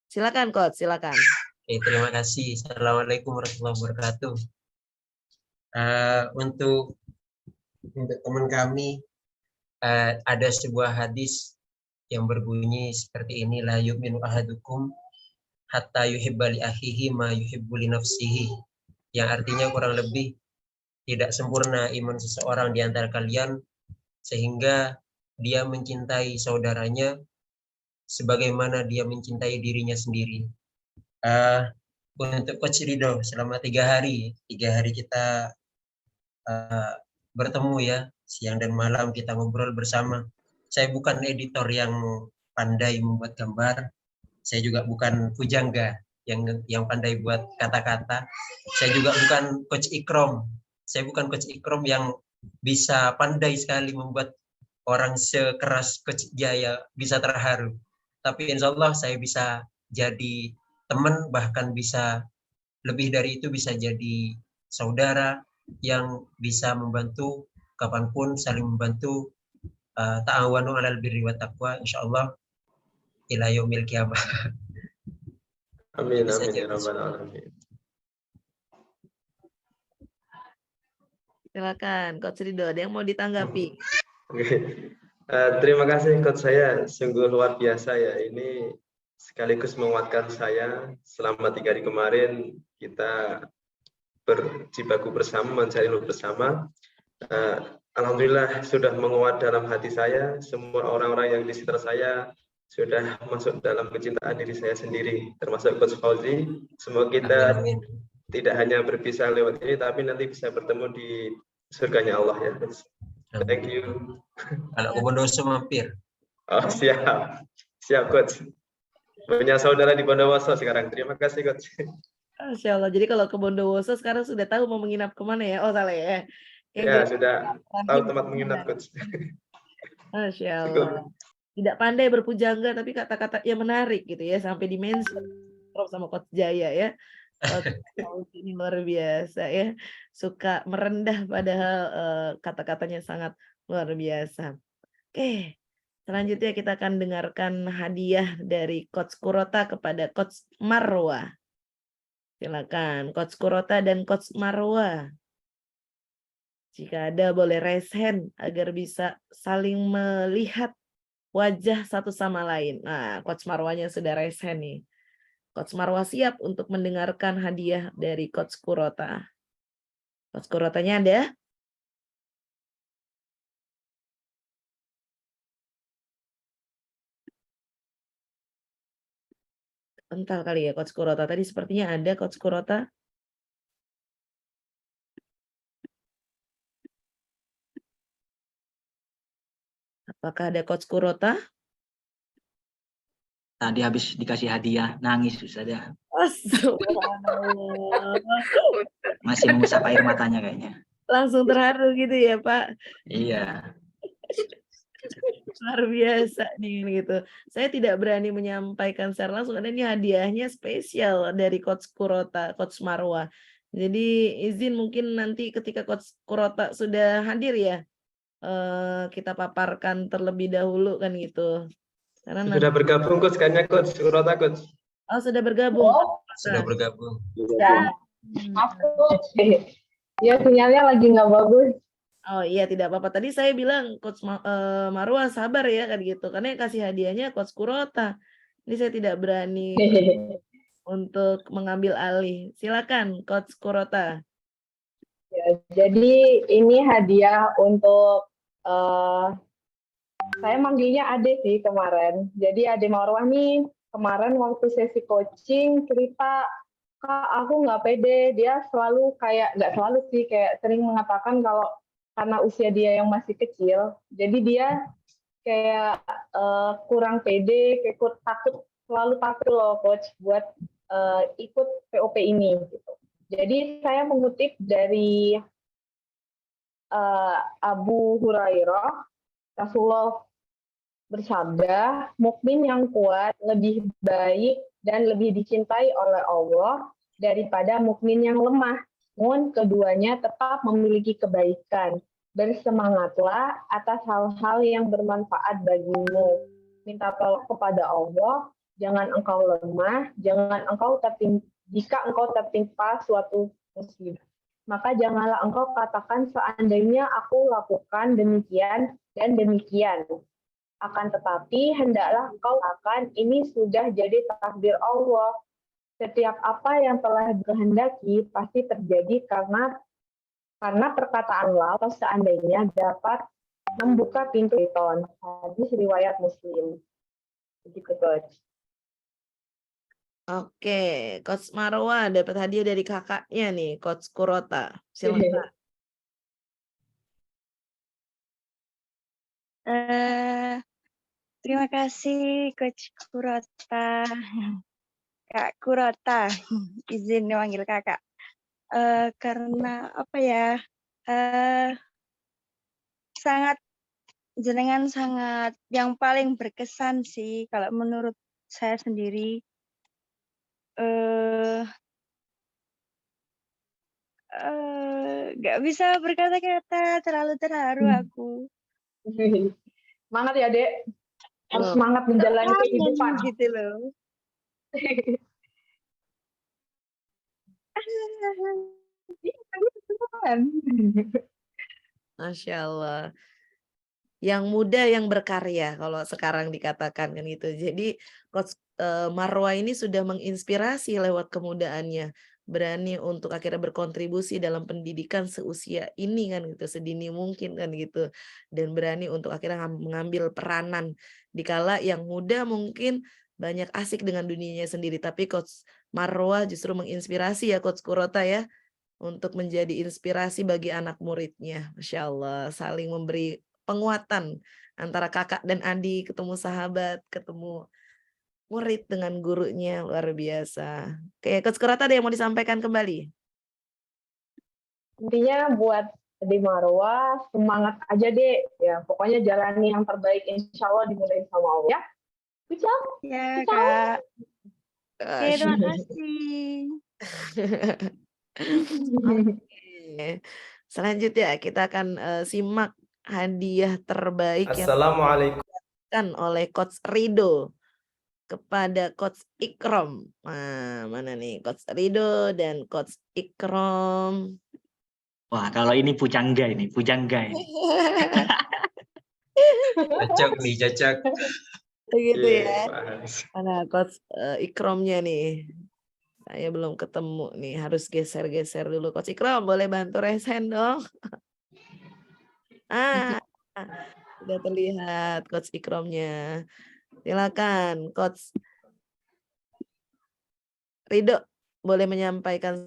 Silakan Coach, silakan. Oke, terima kasih. Assalamualaikum warahmatullahi wabarakatuh. Untuk teman kami, ada sebuah hadis yang berbunyi seperti ini, la yu'minu ahadukum hatta yuhibba li akhihi ma yuhibbu li nafsihi, yang artinya kurang lebih tidak sempurna iman seseorang di antara kalian sehingga dia mencintai saudaranya sebagaimana dia mencintai dirinya sendiri. Untuk Coach Rido, selama 3 hari kita bertemu ya, siang dan malam kita ngobrol bersama. Saya bukan editor yang pandai membuat gambar, saya juga bukan pujangga yang pandai buat kata-kata. Saya juga bukan Coach Ikrom. Saya bukan Coach Ikrom yang bisa pandai sekali membuat orang sekeras Coach Jaya bisa terharu. Tapi insya Allah saya bisa jadi teman, bahkan bisa lebih dari itu, bisa jadi saudara yang bisa membantu kapanpun, saling membantu. Ta'awanu 'alal birri wat taqwa, insyaallah ila yaumil qiyamah. Amin amin ya rabbal alamin. Silakan Coach Rido, ada yang mau ditanggapi? Oke. Terima kasih Coach, saya sungguh luar biasa ya. Ini sekaligus menguatkan saya selama 3 hari kemarin kita berjibaku bersama, mencari ilmu bersama. Alhamdulillah sudah menguat dalam hati saya. Semua orang-orang yang di sekitar saya sudah masuk dalam kecintaan diri saya sendiri, termasuk Coach Fauzi. Semoga kita tidak hanya berpisah lewat ini, tapi nanti bisa bertemu di surganya Allah ya. Thank you. Kalau ke Bondowoso mampir. Oh, siap. Siap Coach. Punya saudara di Bondowoso sekarang. Terima kasih Coach. Masya Allah. Jadi kalau ke Bondowoso sekarang sudah tahu mau menginap kemana ya? Oh salah ya. Ya sudah tahu tempat menginap Coach. Masya Allah. Tidak pandai berpujangga tapi kata-katanya menarik gitu ya, sampai dimensi sama Coach Jaya ya. Ini luar biasa ya, suka merendah padahal kata-katanya sangat luar biasa. Oke, selanjutnya kita akan dengarkan hadiah dari Coach Kurota kepada Coach Marwa. Silakan Coach Kurota dan Coach Marwa. Jika ada boleh raise hand agar bisa saling melihat wajah satu sama lain. Nah, Coach Marwanya sudah raise hand nih. Coach Marwa siap untuk mendengarkan hadiah dari Coach Kurota. Coach Kurotanya ada? Bentar kali ya Coach Kurota. Tadi sepertinya ada Coach Kurota. Apakah ada Coach Kurota? Tadi habis dikasih hadiah, nangis Ustazah. Subhanallah. Masih mengusap air matanya kayaknya. Langsung terharu gitu ya Pak. Iya. Luar biasa nih gitu. Saya tidak berani menyampaikan secara langsung karena ini hadiahnya spesial dari Coach Kurota, Coach Marwa. Jadi izin mungkin nanti ketika Coach Kurota sudah hadir ya, kita paparkan terlebih dahulu kan gitu. Karena Sudah bergabung Coach, kayaknya Coach Kurota Coach. Oh sudah bergabung. Sudah bergabung. Ya, maaf Coach. Ya sinyalnya lagi nggak bagus. Oh iya tidak apa-apa. Tadi saya bilang Coach Marwa sabar ya kan gitu. Karena yang kasih hadiahnya Coach Kurota. Ini saya tidak berani untuk mengambil alih. Silakan Coach Kurota. Ya, jadi ini hadiah untuk saya manggilnya Ade sih kemarin. Jadi Ade Marwah nih kemarin waktu sesi coaching cerita, Kak aku nggak pede. Dia selalu kayak, nggak selalu sih, kayak sering mengatakan kalau karena usia dia yang masih kecil, jadi dia kayak kurang pede, kayak takut, selalu takut loh Coach buat ikut POP ini. Gitu. Jadi saya mengutip dari Abu Hurairah, Rasulullah bersabda, mukmin yang kuat lebih baik dan lebih dicintai oleh Allah daripada mukmin yang lemah. Namun keduanya tetap memiliki kebaikan. Bersemangatlah atas hal-hal yang bermanfaat bagimu. Minta tolong kepada Allah, jangan engkau lemah, jangan engkau jika engkau tertimpa suatu musibah. Maka janganlah engkau katakan seandainya aku lakukan demikian dan demikian. Akan tetapi hendaklah engkau katakan ini sudah jadi takdir Allah. Setiap apa yang telah dikehendaki pasti terjadi karena perkataan Allah atau seandainya dapat membuka pintu syaitan. Hadis riwayat Muslim. Begitu Coach. Oke, Coach Marwa dapat hadiah dari kakaknya nih, Coach Kurota. Silakan. Terima kasih Coach Kurota. Kak Kurota, izin memanggil kakak. Karena apa ya, jenengan sangat yang paling berkesan sih kalau menurut saya sendiri. Nggak bisa berkata-kata, terlalu terharu aku. Semangat ya Dek, harus semangat menjalani kehidupan. Gitu loh. Masya Allah. Yang muda yang berkarya kalau sekarang dikatakan kan gitu. Jadi Coach Marwa ini sudah menginspirasi lewat kemudaannya, berani untuk akhirnya berkontribusi dalam pendidikan seusia ini kan gitu, sedini mungkin kan gitu, dan berani untuk akhirnya mengambil peranan dikala yang muda mungkin banyak asik dengan dunianya sendiri, tapi Coach Marwa justru menginspirasi ya Coach Kurota ya, untuk menjadi inspirasi bagi anak muridnya. Masya Allah, saling memberi penguatan antara kakak dan adik, ketemu sahabat, ketemu murid dengan gurunya, luar biasa. Oke, Coach Kurota ada yang mau disampaikan kembali? Intinya buat Ade Marwa, semangat aja Dek. Ya, pokoknya jalani yang terbaik, insya Allah dimudahkan sama Allah ya. Ucap. Ya Kak. Oke, terima kasih. Oke. Selanjutnya kita akan simak hadiah terbaik Assalamualaikum. yang oleh Coach Rido kepada Coach Ikrom. Nah, mana nih Coach Rido dan Coach Ikrom? Wah, kalau ini pujangga ini. Cocok nih, cocok. Begitu ya. Mana Coach Ikromnya nih? Saya belum ketemu nih, harus geser-geser dulu. Coach Ikrom, boleh bantu raise hand dong? Sudah terlihat Coach Ikromnya. Silakan, Coach. Ridho boleh menyampaikan.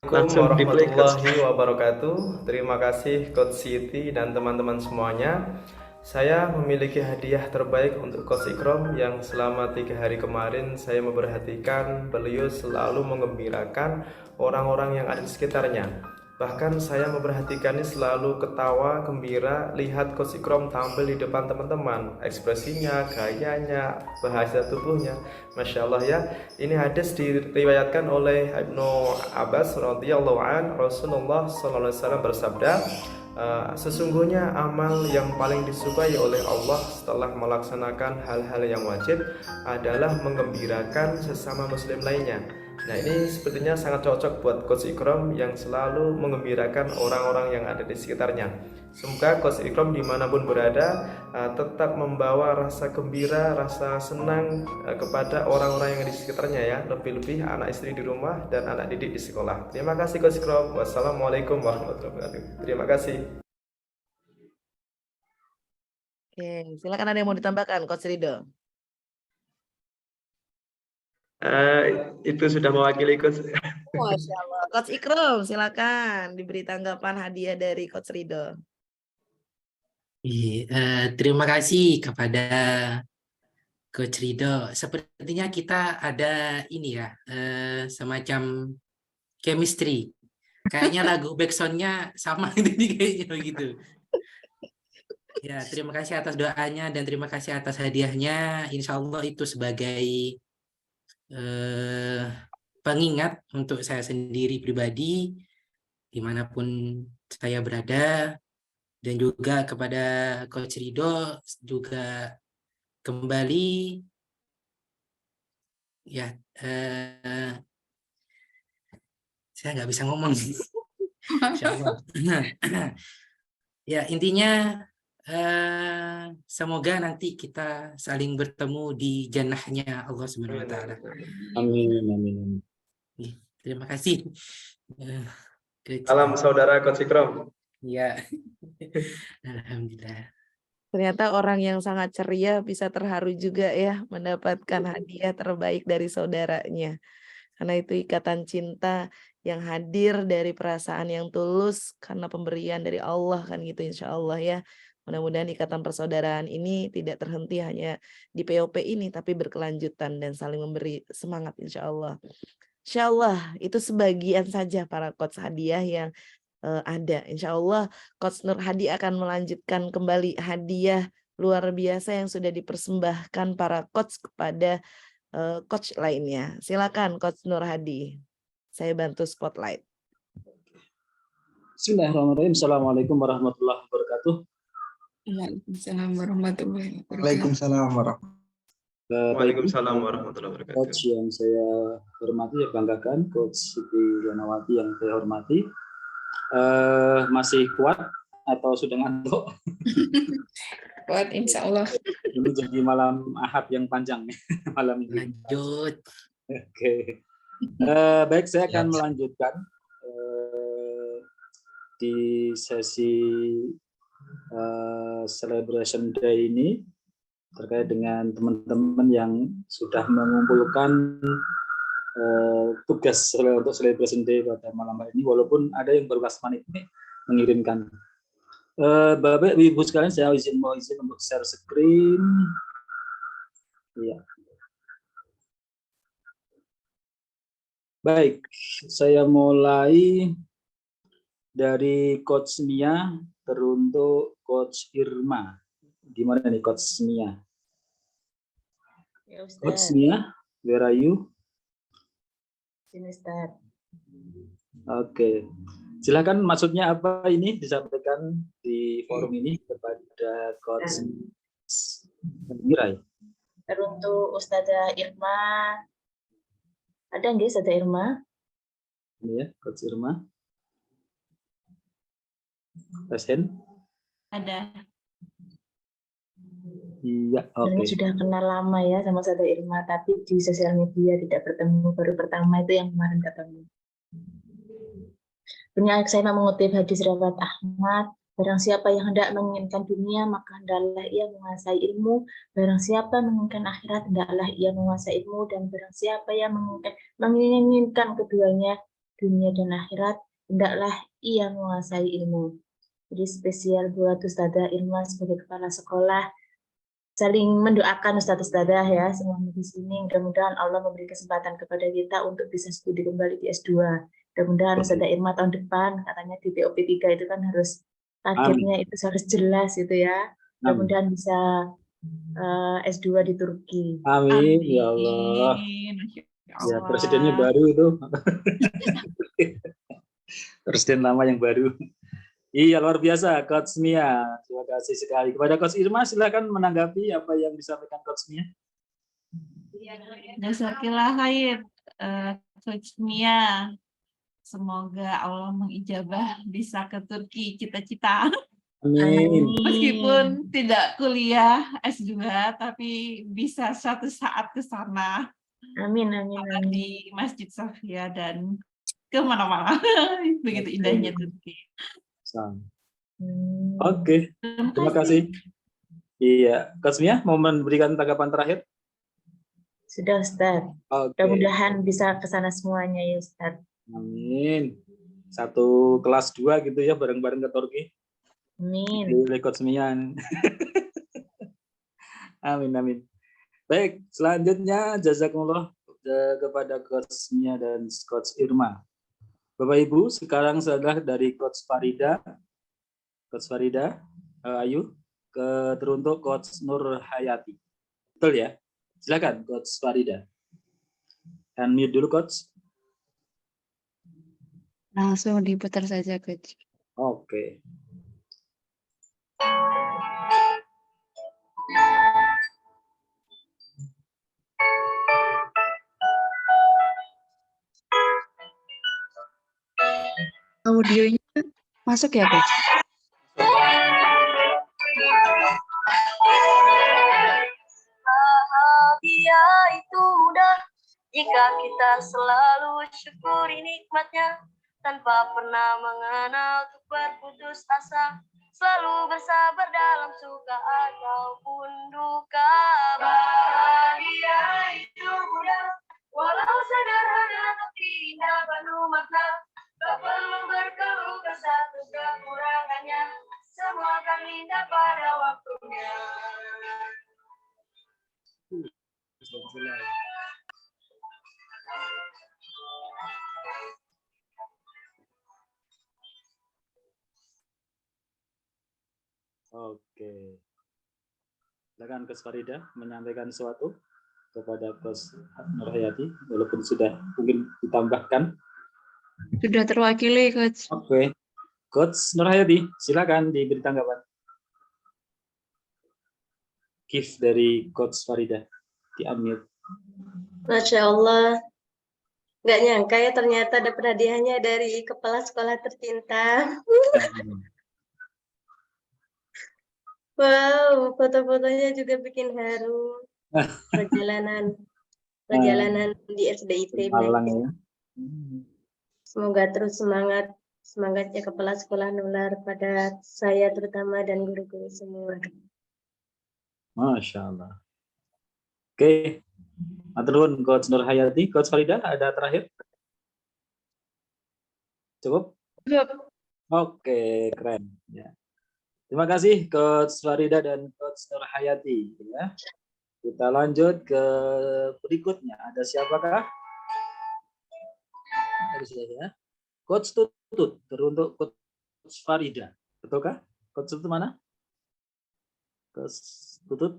Assalamualaikum warahmatullahi wabarakatuh. Terima kasih Coach Siti dan teman-teman semuanya. Saya memiliki hadiah terbaik untuk Coach Ikram yang selama 3 hari kemarin saya memperhatikan beliau selalu menggembirakan orang-orang yang ada di sekitarnya. Bahkan saya memperhatikannya selalu ketawa, gembira, lihat Coach Ikram tampil di depan teman-teman. Ekspresinya, gayanya, bahasa tubuhnya, Masya Allah ya. Ini hadis diriwayatkan oleh Ibnu Abbas radhiyallahu an, Rasulullah SAW bersabda, sesungguhnya amal yang paling disukai oleh Allah setelah melaksanakan hal-hal yang wajib adalah menggembirakan sesama muslim lainnya. Nah, ini sepertinya sangat cocok buat Coach Ikram yang selalu menggembirakan orang-orang yang ada di sekitarnya. Semoga Coach Ikram dimanapun berada tetap membawa rasa gembira, rasa senang kepada orang-orang yang ada di sekitarnya ya. Lebih-lebih anak istri di rumah dan anak didik di sekolah. Terima kasih Coach Ikram. Wassalamualaikum warahmatullahi wabarakatuh. Terima kasih. Oke, silakan ada yang mau ditambahkan Coach Ridho. Itu sudah mewakili Coach. Masya Allah. Coach Ikram, silakan diberi tanggapan hadiah dari Coach Ridho. Terima kasih kepada Coach Ridho. Sepertinya kita ada ini ya, semacam chemistry. Kayaknya lagu backsoundnya sama ini kayaknya begitu. Ya, terima kasih atas doanya dan terima kasih atas hadiahnya. Insya Allah itu sebagai pengingat untuk saya sendiri pribadi dimanapun saya berada, dan juga kepada Coach Ridho juga kembali ya, saya nggak bisa ngomong. Insya Allah. Ya, intinya semoga nanti kita saling bertemu di jannahnya Allah Subhanahu wa taala. Amin, amin. Terima kasih. Salam saudara Coach Ikram. Ya. Alhamdulillah. Ternyata orang yang sangat ceria bisa terharu juga ya mendapatkan hadiah terbaik dari saudaranya. Karena itu ikatan cinta yang hadir dari perasaan yang tulus karena pemberian dari Allah kan gitu insya Allah ya. Mudah-mudahan ikatan persaudaraan ini tidak terhenti hanya di POP ini, tapi berkelanjutan dan saling memberi semangat insya Allah. Insya Allah itu sebagian saja para coach hadiah yang ada. Insya Allah Coach Nur Hadi akan melanjutkan kembali hadiah luar biasa yang sudah dipersembahkan para coach kepada coach lainnya. Silakan Coach Nur Hadi. Saya bantu spotlight. Bismillahirrahmanirrahim. Assalamualaikum warahmatullahi wabarakatuh. Waalaikumsalam warahmatullahi wabarakatuh. Waalaikumsalam Waalaikumsalam warahmatullahi wabarakatuh. Coach yang saya hormati, ya banggakan, Coach Siti Yanawati yang saya hormati. Masih kuat atau sudah ngantuk? Kuat insya Allah. Ini jadi malam Ahad yang panjang malam ini. Lanjut. Oke. Baik, saya akan melanjutkan di sesi Celebration Day ini terkait dengan teman-teman yang sudah mengumpulkan tugas untuk Celebration Day pada malam hari ini, walaupun ada yang baru last minute mengirimkan. Bapak Ibu sekalian, saya izin untuk share screen. Ya. Baik, saya mulai dari Coach Mia teruntuk Coach Irma. Gimana nih Coach Mia? Ya, Ustaz. Coach Mia, where are you? Sini, Ustaz. Oke, silakan maksudnya apa ini disampaikan di forum ini kepada Coach Mira. Teruntuk Ustazah Irma. Ada nggak Ustazah Irma? Ini ya, Coach Irma. Pasien? Ada. Iya, Ini oke. sudah kenal lama ya sama Ustazah Irma, tapi di sosial media tidak bertemu. Baru pertama itu yang kemarin ketemu. Punya saya mau mengutip hadis riwayat Ahmad Barang siapa yang hendak menginginkan dunia, maka hendaklah ia menguasai ilmu. Barang siapa menginginkan akhirat, hendaklah ia menguasai ilmu. Dan barang siapa yang menginginkan keduanya, dunia dan akhirat, hendaklah ia menguasai ilmu. Jadi spesial buat Ustazah Irma sebagai kepala sekolah, saling mendoakan Ustazah ya semuanya di sini. Mudah-mudahan Allah memberi kesempatan kepada kita untuk bisa studi kembali di S2. Mudah-mudahan Ustazah Irma tahun depan, katanya di TOP 3 itu kan harus targetnya itu harus jelas itu ya. Mudah-mudahan bisa S2 di Turki. Amin, ya Allah. Ya, presidennya baru itu. Presiden lama yang baru. Iya, luar biasa Coach Mia. Terima kasih sekali. Kepada Coach Irma, silakan menanggapi apa yang disampaikan Coach Mia. Jazakallah khair, Coach Mia. Semoga Allah mengijabah bisa ke Turki cita-cita. Amin. Meskipun tidak kuliah S2, tapi bisa suatu saat ke sana. Amin, amin, amin. Di Masjid Sofia dan kemana-mana. Begitu indahnya Turki. Oke, terima kasih. Iya, Coach Mia mau memberikan tanggapan terakhir? Sudah Ustaz. Mudah-mudahan bisa ke sana semuanya ya Ustaz. Amin. Satu kelas 2 gitu ya, bareng-bareng ke Turki. Amin. Oleh Coach Mia. Amin, amin. Baik, selanjutnya jazakumullah kepada Coach Mia dan Coach Irma. Bapak Ibu, sekarang setelah dari Coach Farida. Coach Farida, ayo teruntuk Coach Nur Hayati. Betul ya? Silakan Coach Farida. Unmute dulu Coach. Langsung diputar saja, Coach. Oke. Audionya masuk ya, Coach? Bahagia itu mudah jika kita selalu syukuri nikmatnya tanpa pernah mengenal untuk berputus asa, selalu bersabar dalam suka ataupun duka. Bahagia itu mudah walau sederhana tapi indah penuh makna, tak perlu berkeluh kesah atas kekurangannya, semua akan indah pada waktunya. Oke. Silakan Coach Farida menyampaikan sesuatu kepada Coach Nur Hayati, walaupun sudah mungkin ditambahkan. Sudah terwakili, Coach. Oke. Coach Nur Hayati, silakan diberi tanggapan. Gift dari Coach Farida. Di-unmute. Masya Allah. Nggak nyangka ya ternyata ada hadiahnya dari kepala sekolah tercinta. Wow, foto-fotonya juga bikin haru. Perjalanan di SDIT. Malang ya. Semoga terus semangatnya kepala sekolah nular pada saya terutama dan guru-guru semua. Masya Allah. Oke. Maturun Coach Nur Hayati. Coach Farida, ada terakhir? Cukup? Cukup. Oke, keren. Ya. Terima kasih Coach Farida dan Coach Nur Hayati. Ya. Kita lanjut ke berikutnya. Ada siapakah? Ya. Coach Tutut, teruntuk Coach Farida. Betulkah? Coach Tutut mana? Coach Tutut.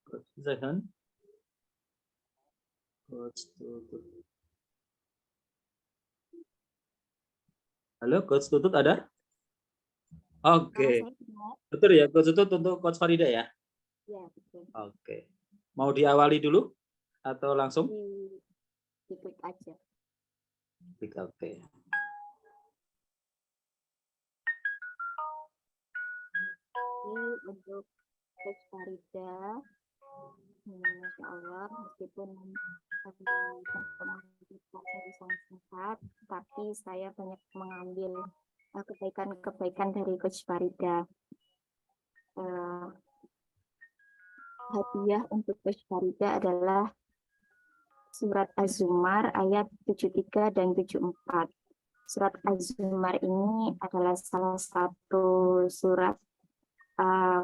Coach Zaihan. Coach Tutut. Halo, Coach Tutut ada? Oke. Betul ya, Coach Tutut untuk Coach Farida ya? Ya, betul. Oke. Mau diawali dulu atau langsung? Ikut aja. Oke. Ini untuk Coach Farida. Masya Allah, meskipun pertemuan kita tadi sangat singkat, tapi saya banyak mengambil kebaikan-kebaikan dari Coach Farida. Hadiah untuk Coach Farida adalah surat Az-Zumar ayat 73 dan 74. Surat Az-Zumar ini adalah salah satu surat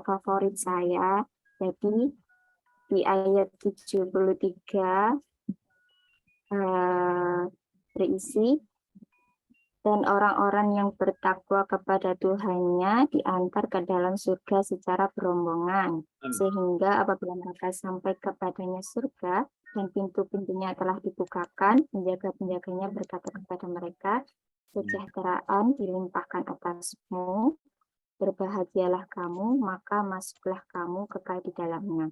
favorit saya. Jadi di ayat 73 berisi, dan orang-orang yang bertakwa kepada Tuhannya diantar ke dalam surga secara berombongan, sehingga apabila mereka sampai kepadanya surga dan pintu-pintunya telah dibukakan, penjaga-penjaganya berkata kepada mereka, sejahteraan dilimpahkan atasmu, berbahagialah kamu, maka masuklah kamu kekal di dalamnya.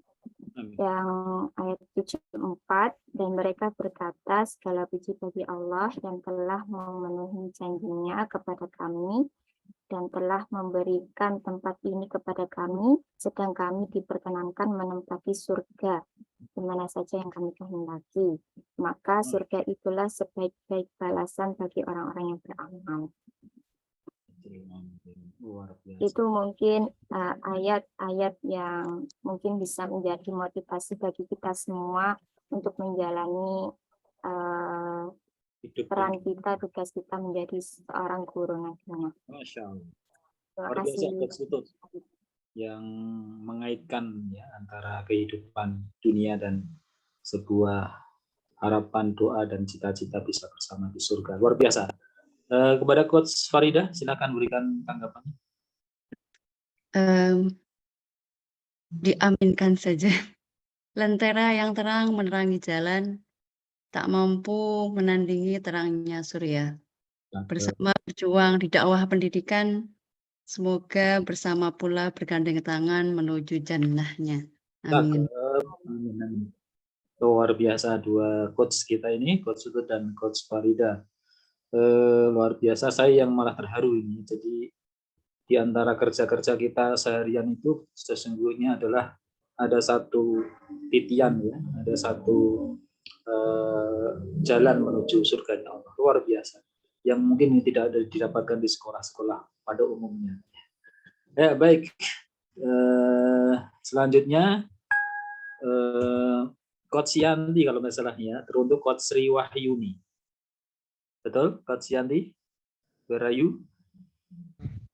Yang ayat 74, dan mereka berkata, segala puji bagi Allah yang telah memenuhi janjinya kepada kami dan telah memberikan tempat ini kepada kami, sedang kami diperkenankan menempati surga di mana saja yang kami kehendaki. Maka surga itulah sebaik-baik balasan bagi orang-orang yang beramal. Itu mungkin ayat-ayat yang mungkin bisa menjadi motivasi bagi kita semua untuk menjalani peran kita, tugas kita menjadi seorang guru nantinya. Masya Allah. Terima Luar biasa kasih. Coach itu yang mengaitkan ya antara kehidupan dunia dan sebuah harapan, doa dan cita-cita bisa bersama di surga. Luar biasa. Kepada Coach Farida, silakan berikan tanggapan. Diaminkan saja. Lentera yang terang menerangi jalan, tak mampu menandingi terangnya surya. Bersama berjuang di dakwah pendidikan, semoga bersama pula bergandeng tangan menuju jannahnya. Amin. Amin. Luar biasa dua coach kita ini, Coach Utut dan Coach Farida. Luar biasa, saya yang malah terharu ini. Jadi di antara kerja-kerja kita seharian itu sesungguhnya adalah ada satu titian ya, ada satu jalan menuju surga Allah. Luar biasa. Yang mungkin tidak ada didapatkan di sekolah-sekolah pada umumnya. Ya, baik. Selanjutnya Coach Yanti kalau nggak salah ya, teruntuk Coach Sri Wahyuni. Betul, Coach Yanti? Where are you?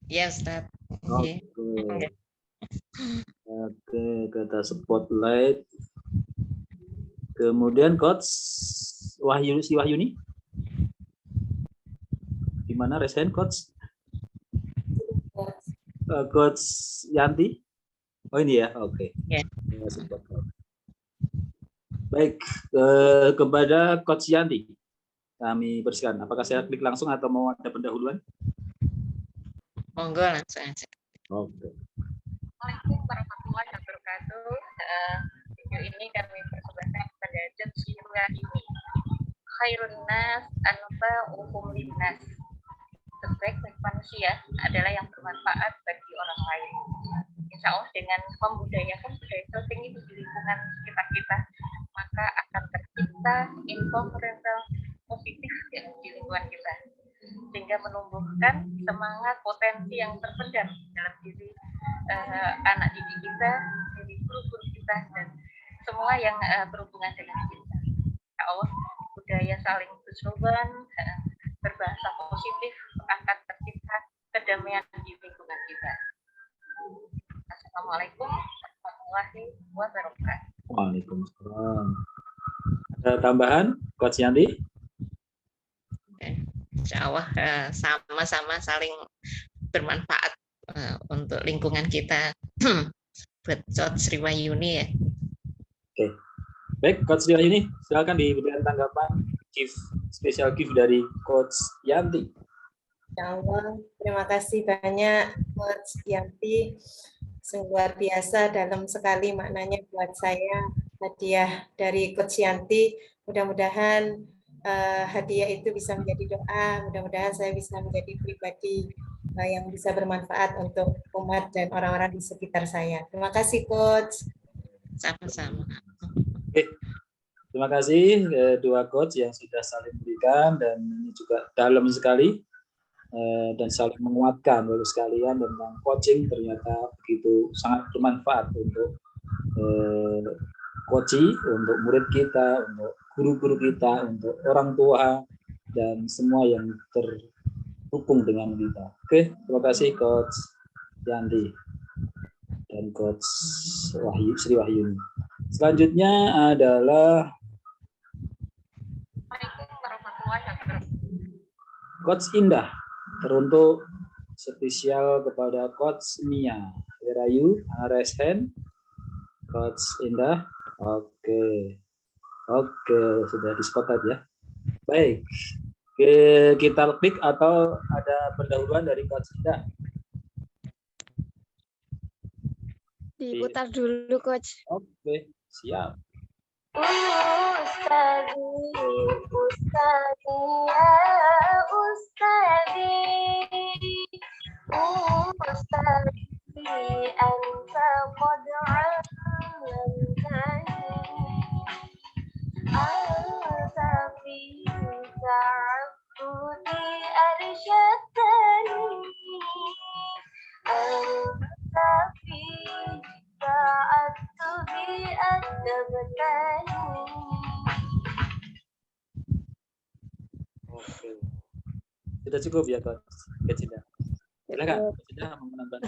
Ya, Ustaz. Oke. Oke, kata spotlight. Kemudian Coach Wahyuni. Di mana resen Coach? Coach Yanti? Oh ini ya, oke. Ya. Baik, kepada Coach Yanti. Kami bersihkan. Apakah saya klik langsung atau mau ada pendahuluan? Monggo langsung aja. Oke. Assalamualaikum warahmatullahi wabarakatuh. Video ini kami persembahkan kepada Coach ini. Khairun nas anfa'uhum linnas. Sebaik-baik manusia adalah yang bermanfaat bagi orang lain. Insya Allah dengan membudayakan budaya sosial itu di lingkungan sekitar kita, maka akan tercipta environmental positif di lingkungan kita, sehingga menumbuhkan semangat potensi yang terpendam dalam diri anak didik kita, diri guru-guru kita, dan semua yang berhubungan dengan kita. Ya Allah, budaya saling bersoban, berbahasa positif akan tercipta kedamaian di lingkungan kita. Assalamualaikum warahmatullahi wabarakatuh. Waalaikumsalam. Ada tambahan, Coach Yanti? Insya Allah sama-sama saling bermanfaat untuk lingkungan kita. Buat Coach Sri Wahyuni ya. Oke. Baik, Coach Sri Wahyuni, silakan diberikan tanggapan special gift dari Coach Yanti. Ya Allah, terima kasih banyak Coach Yanti. Sungguh luar biasa, dalam sekali maknanya buat saya hadiah dari Coach Yanti. Mudah-mudahan hadiah itu bisa menjadi doa, mudah-mudahan saya bisa menjadi pribadi yang bisa bermanfaat untuk umat dan orang-orang di sekitar saya. Terima kasih Coach. Sama-sama. Oke, terima kasih dua coach yang sudah saling berikan, dan ini juga dalam sekali dan saling menguatkan Bapak sekalian tentang coaching. Ternyata begitu sangat bermanfaat untuk coaching, untuk murid kita, untuk guru-guru kita, untuk orang tua, dan semua yang terhubung dengan kita. Oke, terima kasih Coach Yanti dan Coach Sri Wahyuni. Selanjutnya adalah Coach Indah, teruntuk spesial kepada Coach Mia. Rayu, raise hand. Coach Indah, oke, sudah di-spotted ya. Baik, kita pick atau ada pendahuluan dari Coach Indah? Diputar dulu, Coach. Oke, siap. Ustadi, Ustadi, ya Ustadi, Ustadi, anta qad 'allamtani, anta fi ta'abbudi arsyadtani, anta fi ta'abbudi adabtani. Oke. Sudah cukup ya, Coach? Silakan. Sudah menambah.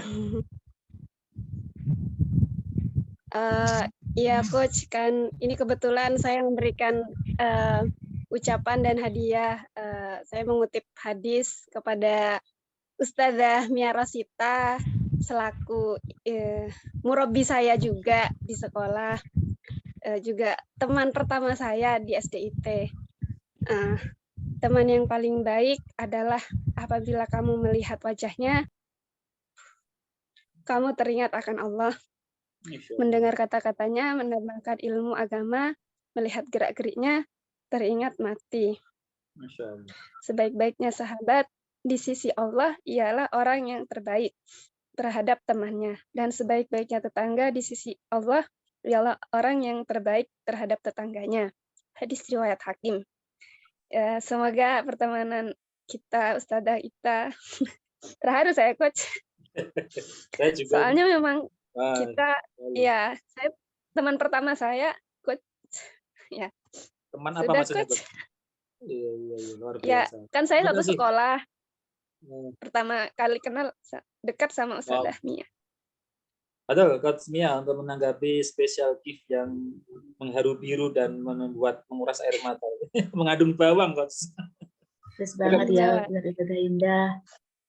Iya, Coach, kan ini kebetulan saya memberikan ucapan dan hadiah. Saya mengutip hadis kepada Ustazah Mia Rosita selaku murabi saya juga di sekolah, juga teman pertama saya di SDIT. Teman yang paling baik adalah apabila kamu melihat wajahnya, kamu teringat akan Allah, mendengar kata-katanya, menambahkan ilmu agama, melihat gerak-geriknya, teringat mati. Sebaik-baiknya sahabat di sisi Allah ialah orang yang terbaik terhadap temannya, dan sebaik-baiknya tetangga di sisi Allah ialah orang yang terbaik terhadap tetangganya. Hadis riwayat Hakim. Ya, semoga pertemanan kita, Ustadzah Ita, terharu saya, Coach. Saya juga. Soalnya memang kita, ya, saya teman pertama saya, Coach. Ya. Teman apa sudah, maksudnya, Coach? Iya, luar biasa. Ya, kan saya satu Terima kasih. sekolah. Pertama kali kenal dekat sama Ustadzah Mia. Betul, Coach Mia, untuk menanggapi special gift yang mengharu biru dan membuat menguras air mata. Mengadun bawang, Coach. Terus banget ya, Ustazah Indah.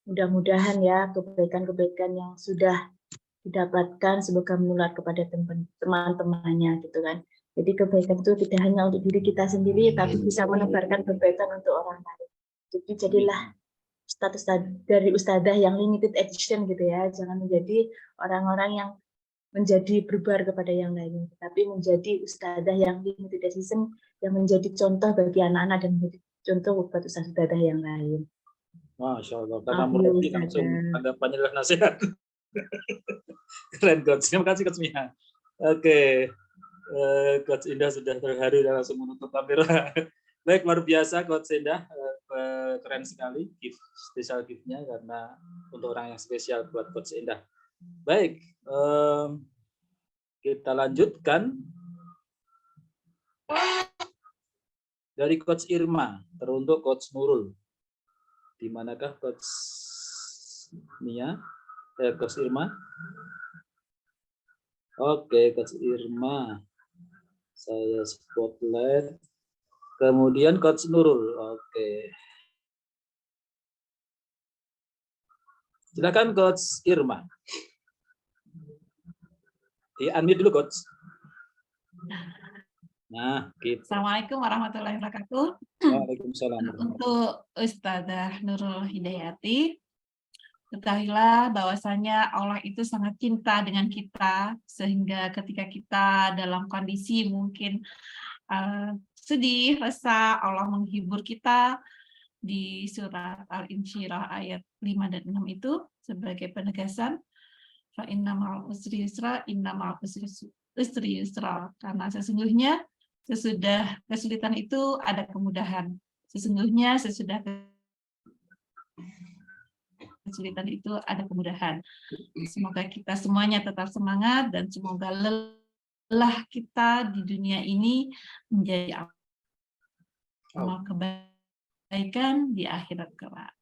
Mudah-mudahan ya kebaikan-kebaikan yang sudah didapatkan semoga menular kepada teman-temannya gitu kan. Jadi kebaikan itu tidak hanya untuk diri kita sendiri, tapi bisa menebarkan kebaikan untuk orang lain. Jadi jadilah status dari ustadzah yang limited edition gitu ya, jangan menjadi orang-orang yang menjadi berbar kepada yang lain, tapi menjadi ustadzah yang limited edition yang menjadi contoh bagi anak-anak dan menjadi contoh buat ustadzah yang lain. Masya Allah, karena murni langsung tanggapannya adalah nasihat. Keren, Coach. Terima kasih, Coach Mia. Oke, Coach Indah sudah terharu dan langsung menutup kamera. Baik, luar biasa Coach Indah, keren sekali gift, spesial gift-nya karena untuk orang yang spesial buat Coach Indah. Baik, kita lanjutkan dari Coach Irma teruntuk Coach Nurul. Di manakah Coach Mia? Coach Irma? Oke, Coach Irma. Saya spotlight. Kemudian Coach Nurul. Oke. Silakan Coach Irma. Di-unmute dulu, Coach. Nah, gitu. Assalamualaikum warahmatullahi wabarakatuh. Waalaikumsalam. Untuk Ustadzah Nurul Hidayati, ketahuilah bahwasanya Allah itu sangat cinta dengan kita, sehingga ketika kita dalam kondisi mungkin sedih, resah, Allah menghibur kita. Di surat Al-Insyirah ayat 5 dan 6 itu sebagai penegasan fa inna ma'al usri yusra, inna ma'al usri usri yusra, karena sesungguhnya sesudah kesulitan itu ada kemudahan. Sesungguhnya sesudah kesulitan itu ada kemudahan. Semoga kita semuanya tetap semangat dan semoga lelah kita di dunia ini menjadi amal kebaikan di akhirat kelak.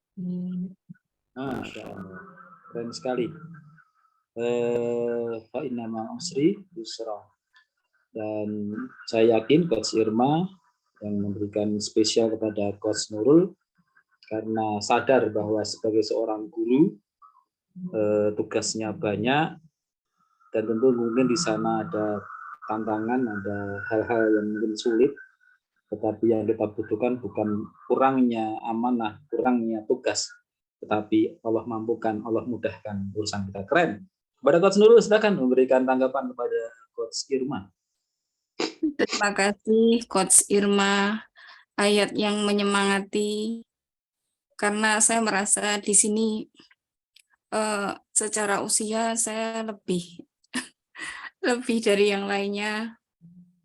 Keren sekali. Fa inna ma'al usri yusra. Dan saya yakin Coach Irma yang memberikan spesial kepada Coach Nurul karena sadar bahwa sebagai seorang guru tugasnya banyak dan tentu mungkin di sana ada tantangan, ada hal-hal yang mungkin sulit, tetapi yang kita butuhkan bukan kurangnya amanah, kurangnya tugas, tetapi Allah mampukan, Allah mudahkan urusan kita. Keren. Kepada Coach Nurul, silakan memberikan tanggapan kepada Coach Irma. Terima kasih Coach Irma, ayat yang menyemangati, karena saya merasa di sini secara usia saya lebih dari yang lainnya,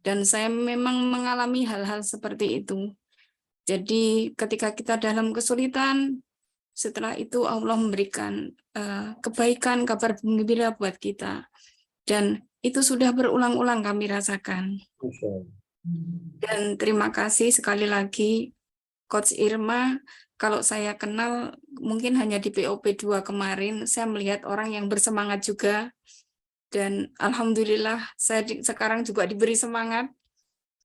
dan saya memang mengalami hal-hal seperti itu. Jadi ketika kita dalam kesulitan, setelah itu Allah memberikan kebaikan, kabar gembira buat kita. Dan itu sudah berulang-ulang kami rasakan. Dan terima kasih sekali lagi Coach Irma. Kalau saya kenal mungkin hanya di POP 2 kemarin, saya melihat orang yang bersemangat juga. Dan alhamdulillah saya sekarang juga diberi semangat.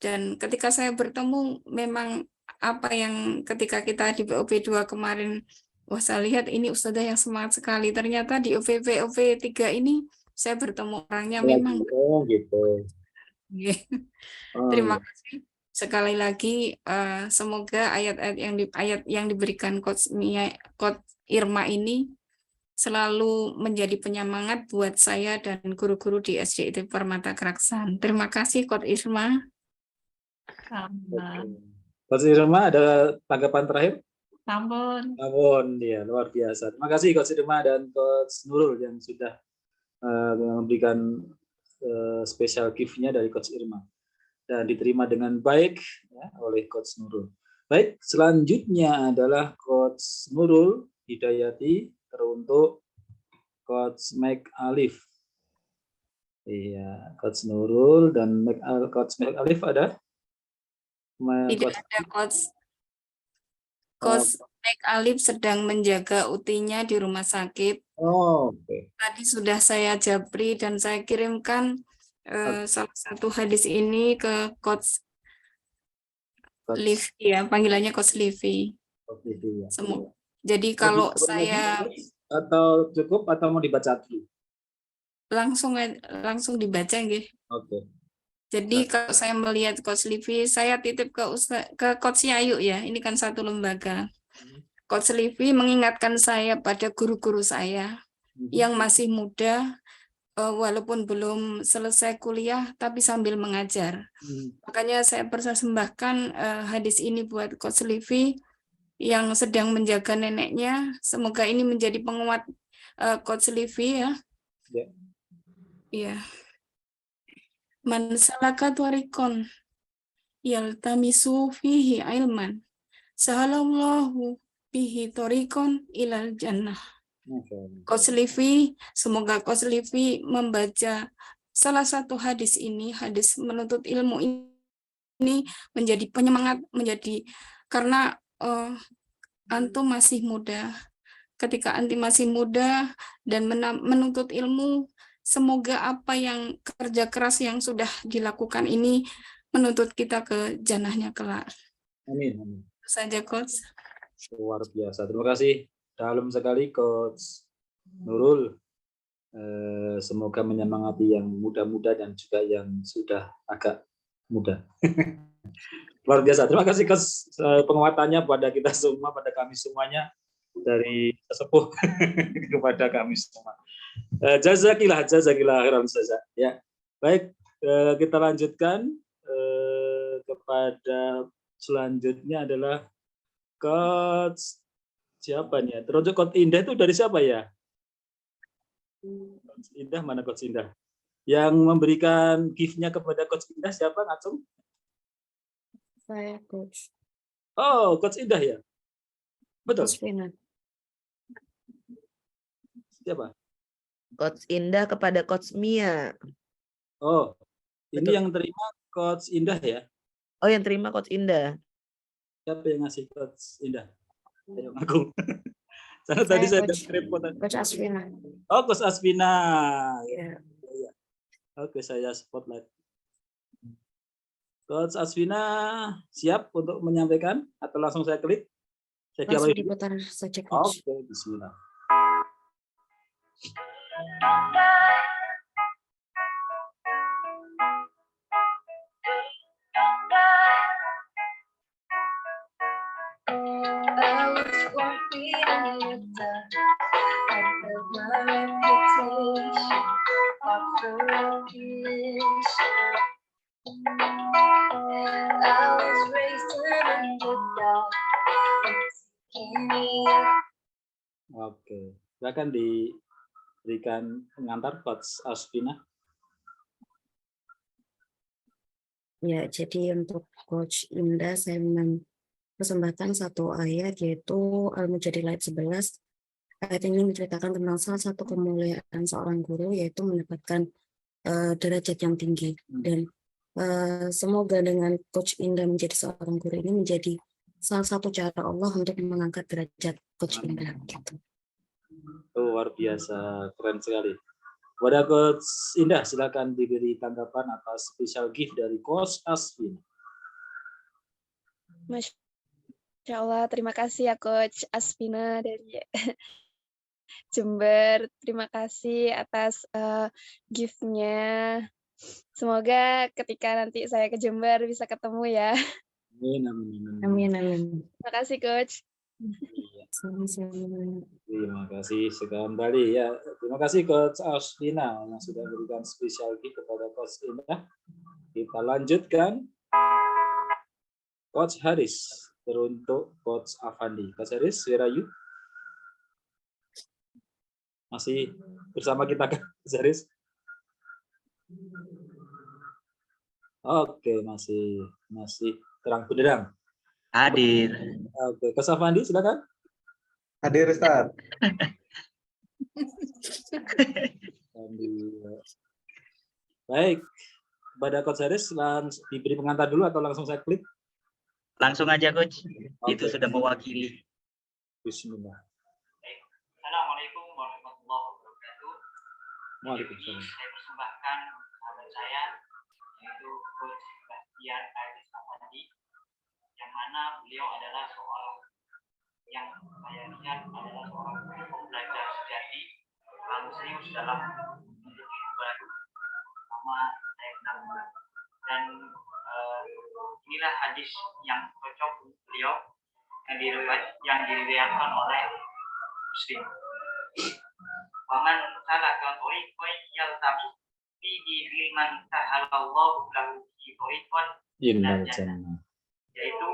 Dan ketika saya bertemu, memang apa yang ketika kita di POP 2 kemarin, wah saya lihat ini Ustadzah yang semangat sekali. Ternyata di POP 3 ini saya bertemu orangnya memang. Oh gitu. Terima kasih sekali lagi. Semoga ayat yang diberikan Coach Irma ini selalu menjadi penyemangat buat saya dan guru-guru di SDIT Permata Keraksan. Terima kasih Coach Irma. Coach Irma ada tanggapan terakhir? Sampun. Ya, luar biasa. Terima kasih Coach Irma dan Coach Nurul yang sudah memberikan special gift-nya dari Coach Irma dan diterima dengan baik ya, oleh Coach Nurul. Baik, selanjutnya adalah Coach Nurul Hidayati teruntuk Coach Mac Alif. Iya, Coach Nurul dan Coach Mac Alif ada? Tidak ada Coach. Coach Mac Alif sedang menjaga utinya di rumah sakit. Tadi sudah saya japri dan saya kirimkan salah satu hadis ini ke Coach Livi ya, panggilannya Coach Livi. Jadi kalau saya atau cukup atau mau dibaca dulu? Langsung dibaca nggih. Oke. Jadi kalau saya melihat Coach Livi, saya titip ke Coach Yayu ya. Ini kan satu lembaga. Coach Livi mengingatkan saya pada guru-guru saya yang masih muda, walaupun belum selesai kuliah, tapi sambil mengajar. Makanya saya persembahkan hadis ini buat Coach Livi yang sedang menjaga neneknya. Semoga ini menjadi penguat Coach Livi ya. Iya. Man salaka tariqan yaltamisu fihi ilman sahalallahu bihi tariqan ilal jannah. Coach Livi, semoga Coach Livi membaca salah satu hadis ini, hadis menuntut ilmu ini menjadi penyemangat, karena antum masih muda. Ketika antum masih muda dan menuntut ilmu, semoga apa yang kerja keras yang sudah dilakukan ini menuntut kita ke jannahnya kelak. Amin. Itu saja Coach. Luar biasa. Terima kasih. Dalam sekali Coach Nurul. Semoga menyemangati yang muda-muda dan juga yang sudah agak muda. Luar biasa. Terima kasih Coach penguatannya pada kita semua, pada kami semuanya dari sesepuh kepada kami semua. Jazakillah khairan ustazah. Ya. Baik, kita lanjutkan kepada selanjutnya adalah Coach siapa nih? Terus Coach Indah itu dari siapa ya? Coach Indah mana Coach Indah? Yang memberikan gift-nya kepada Coach Indah siapa, Ngacung? Saya Coach. Oh, Coach Indah ya? Betul. Coach Vina. Siapa? Coach Indah kepada Coach Mia. Oh, ini Betul. yang terima Coach Indah ya? Oh, yang terima Coach Indah. Siapa yang ngasih Coach Indah? Ayo ngaku. Karena tadi saya ada kerepotan. Coach Asvina. Oh, Coach Asvina. Ya. Ya. Oke, saya spotlight. Coach Asvina siap untuk menyampaikan atau langsung saya klik? Saya Langsung diawali. diputar saja, Coach. Oke, bismillah. I was walking in the dark. I built my reputation off the recognition. I was raised in the dark. Oke, silakan diberikan pengantar Coach Asvina. Ya, jadi untuk Coach Indah saya mempersembahkan satu ayat yaitu Al-Mujadilah 11. Ayat ini menceritakan tentang salah satu kemuliaan seorang guru yaitu mendapatkan derajat yang tinggi, dan semoga dengan Coach Indah menjadi seorang guru ini menjadi salah satu cara Allah untuk mengangkat derajat Coach Indah. Gitu. Luar biasa, keren sekali. Kepada Coach Indah, silakan diberi tanggapan atas special gift dari Coach Asvina. Masya Allah, terima kasih ya Coach Asvina dari Jember. Terima kasih atas gift-nya. Semoga ketika nanti saya ke Jember bisa ketemu ya. Amin, amin, amin. Amin, amin. Terima kasih Coach. Sama-sama. Terima kasih sekali ya. Terima kasih Coach Asvina yang sudah memberikan special gift kepada Coach Indah. Kita lanjutkan Coach Haris teruntuk Coach Afandi. Coach Haris, where are you? Masih bersama kita kan, Coach Haris? Oke, masih terang benderang. Hadir. Oke, Coach Afandi silakan. Hadir, Ustaz. Baik, pada Coach Haris diberi pengantar dulu atau langsung saya klik? Langsung aja Coach, itu Oke. sudah mewakili. Bismillah. Assalamualaikum warahmatullahi wabarakatuh. Waalaikumsalam. Saya persembahkan sahabat saya, yaitu Coach Bastian Aris Afandi, yang mana beliau adalah seorang yang saya lihat adalah seorang pembelajar sejati, selalu serius dalam menuntut ilmu baru, sama saya kenal. Dan inilah hadis yang cocok untuk beliau yang diriwayatkan oleh Muslim. Waman salaka thoriqan yaltami fihi ilman sahalallahu lahu fi thoriqan Innal minal jannah. jannah. Yaitu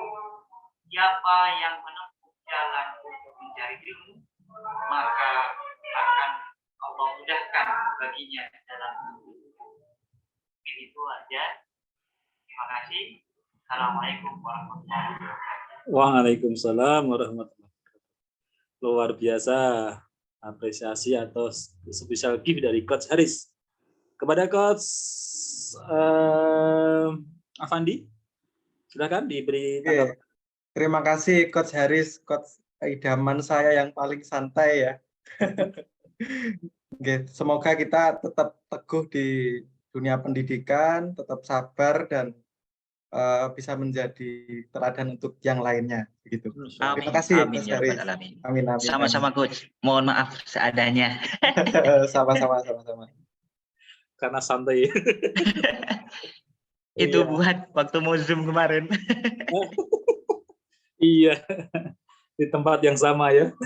siapa yang menempuh jalan untuk mencari ilmu, maka akan Allah mudahkan baginya dalam hidup. Mungkin itu aja. Terima kasih. Assalamualaikum warahmatullahi wabarakatuh. Waalaikumsalam warahmatullahi wabarakatuh. Luar biasa apresiasi atau special gift dari Coach Haris. Kepada Coach Afandi, silakan diberi tanggapan. Terima kasih Coach Haris, Coach idaman saya yang paling santai ya. Semoga kita tetap teguh di dunia pendidikan, tetap sabar dan bisa menjadi teladan untuk yang lainnya. Begitu. Terima kasih Amin, Coach ya Haris. Rabbal Alamin. Amin, amin. Sama-sama Coach. Mohon maaf seadanya. Sama-sama. Karena santai. Itu buat waktu mau Zoom kemarin. Iya, di tempat yang sama ya.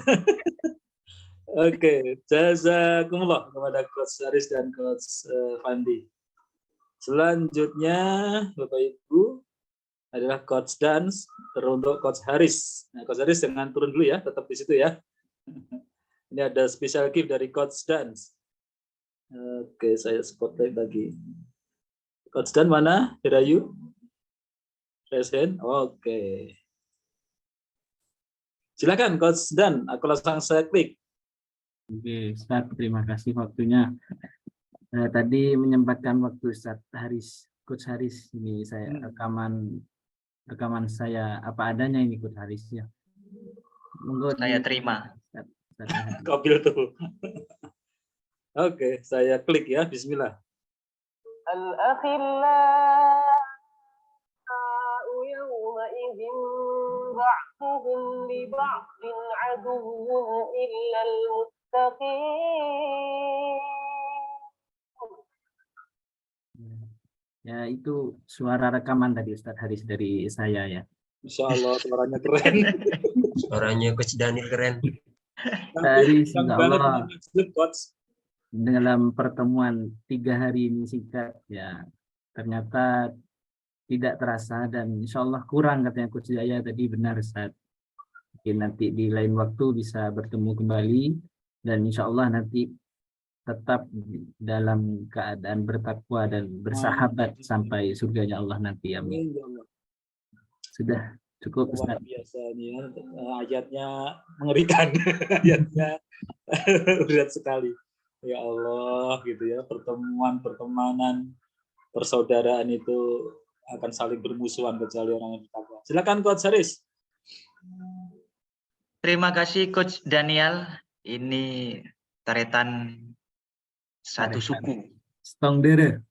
Oke, jazakumullah kepada Coach Haris dan Coach Fandi. Selanjutnya, Bapak Ibu, adalah Coach Dance teruntuk Coach Haris. Nah, Coach Haris jangan turun dulu ya, tetap di situ ya. Ini ada special gift dari Coach Dance. Oke, saya spotlight lagi. Coach Dan mana? Hirayu? Present. Oke. Silakan Coach Dan, aku langsung saya klik. Oke, Ustaz, terima kasih waktunya. Tadi menyempatkan waktu Ustaz Haris, Coach Haris, ini saya rekaman saya apa adanya ini Coach Haris ya. Monggo Saya terima. Kopil tuh. Oke, saya klik ya. Bismillah. Al-akhillau yawma'idhin ba'duhum li ba'din aduwwun illal muttaqin. Ya, itu suara rekaman tadi Ustaz Haris dari saya ya. Insya Allah suaranya keren. Suaranya Coach Daniel keren. Haris, insya Allah dalam pertemuan 3 hari ini singkat ya, ternyata tidak terasa dan insya Allah kurang katanya Coach Jaya tadi, benar Ustaz. Mungkin nanti di lain waktu bisa bertemu kembali dan insya Allah nanti tetap dalam keadaan bertakwa dan bersahabat sampai surganya Allah nanti. Amin. Sudah cukup Ustaz. Luar biasa nih ya. Ayatnya mengerikan. Ayatnya berat sekali. Ya Allah gitu ya, pertemanan, persaudaraan itu akan saling bermusuhan kecuali orang yang bertakwa. Silakan Coach Haris. Terima kasih Coach Daniel. Ini taretan satu suku. Setongdere.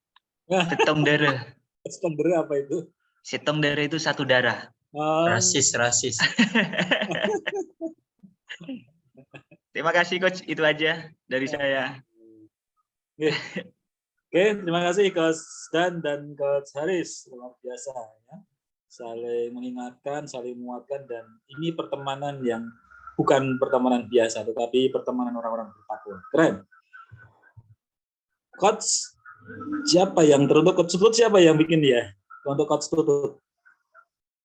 Setongdere. Setongdere apa itu? Setongdere itu satu darah. Rasis. Terima kasih Coach, itu aja dari saya. Oke, terima kasih Coach Dan dan Coach Haris, luar biasa ya. Saling mengingatkan, saling menguatkan, dan ini pertemanan yang bukan pertemanan biasa, tetapi pertemanan orang-orang bertakwa. Keren. Coach, siapa yang teruntuk Coach Tutut, siapa yang bikin dia? Untuk Coach Tutut.